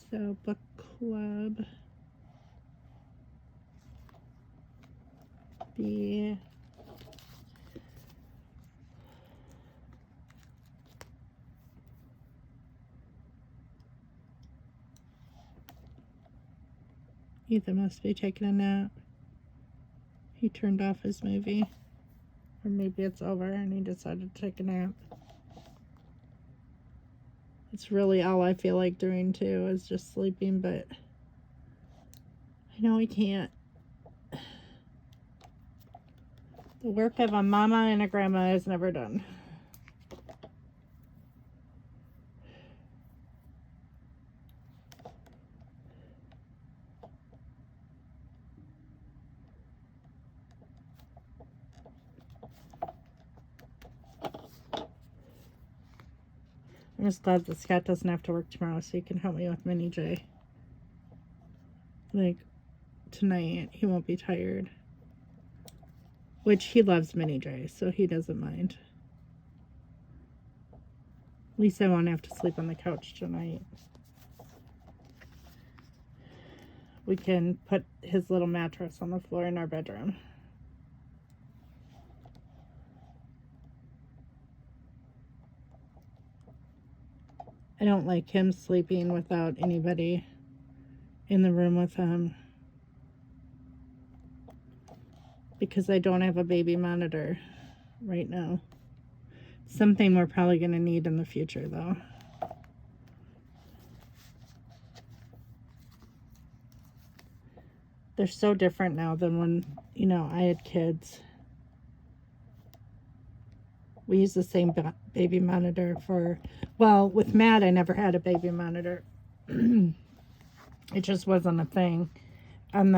So, book club. The Ethan must be taking a nap. He turned off his movie. Or maybe it's over and he decided to take a nap. It's really all I feel like doing too, is just sleeping, but I know I can't. The work of a mama and a grandma is never done. I'm just glad that Scott doesn't have to work tomorrow so he can help me with Mini J. Like, tonight, he won't be tired. Which, he loves Mini J, so he doesn't mind. At least I won't have to sleep on the couch tonight. We can put his little mattress on the floor in our bedroom. I don't like him sleeping without anybody in the room with him, because I don't have a baby monitor right now. Something we're probably going to need in the future, though. They're so different now than when, you know, I had kids. We use the same baby monitor for, well, with Matt, I never had a baby monitor. It just wasn't a thing. And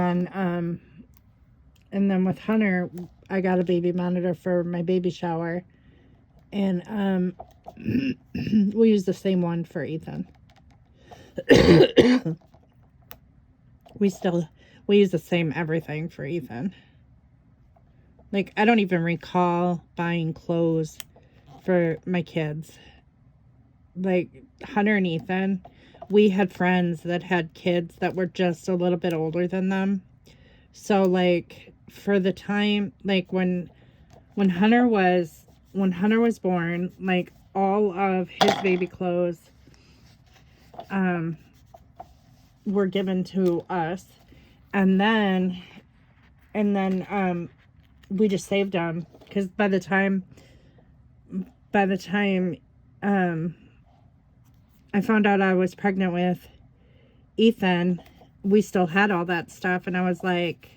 then with Hunter, I got a baby monitor for my baby shower. And we use the same one for Ethan. We use the same everything for Ethan. Like, I don't even recall buying clothes for my kids. Like, Hunter and Ethan, we had friends that had kids that were just a little bit older than them. So, like, for the time, like, when Hunter was born, like, all of his baby clothes were given to us. And then we just saved them, because by the time I found out I was pregnant with Ethan, we still had all that stuff, and I was like,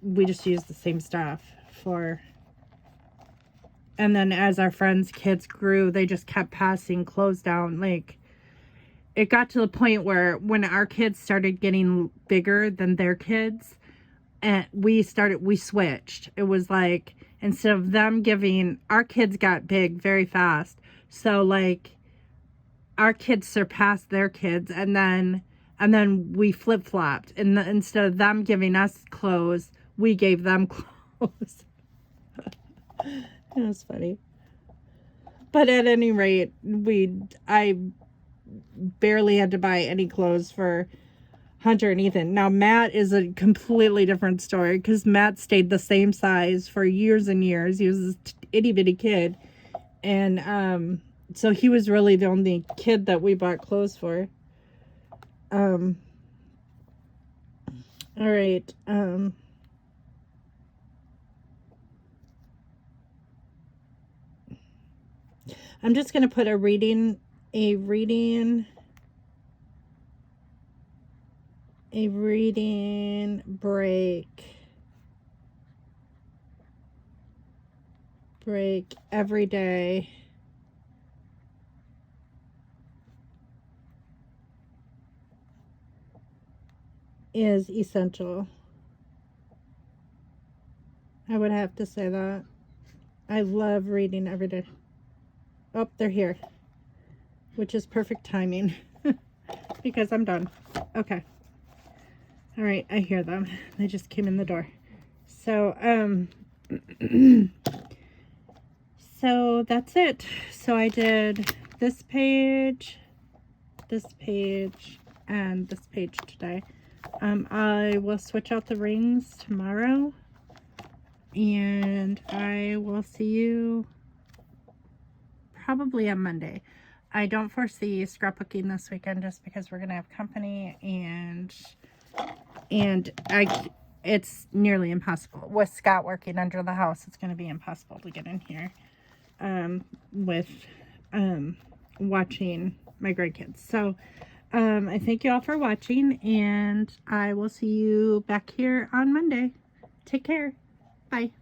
we just used the same stuff for. And then as our friends' kids grew, they just kept passing clothes down. Like, it got to the point where when our kids started getting bigger than their kids, and we switched. It was like, instead of them giving, our kids got big very fast. So, like, our kids surpassed their kids, and then we flip-flopped. And instead of them giving us clothes, we gave them clothes. It was funny. But at any rate, I barely had to buy any clothes for Hunter and Ethan. Now, Matt is a completely different story, because Matt stayed the same size for years and years. He was this itty-bitty kid. And so he was really the only kid that we bought clothes for. All right. I'm just going to put a reading break every day is essential. I would have to say that. I love reading every day. Oh, they're here, which is perfect timing because I'm done. Okay. All right, I hear them. They just came in the door. So, so that's it. So I did this page, and this page today. I will switch out the rings tomorrow, and I will see you probably on Monday. I don't foresee scrapbooking this weekend just because we're gonna have company, and it's nearly impossible with Scott working under the house. It's gonna be impossible to get in here with watching my grandkids. So I thank you all for watching, and I will see you back here on Monday. Take care. Bye.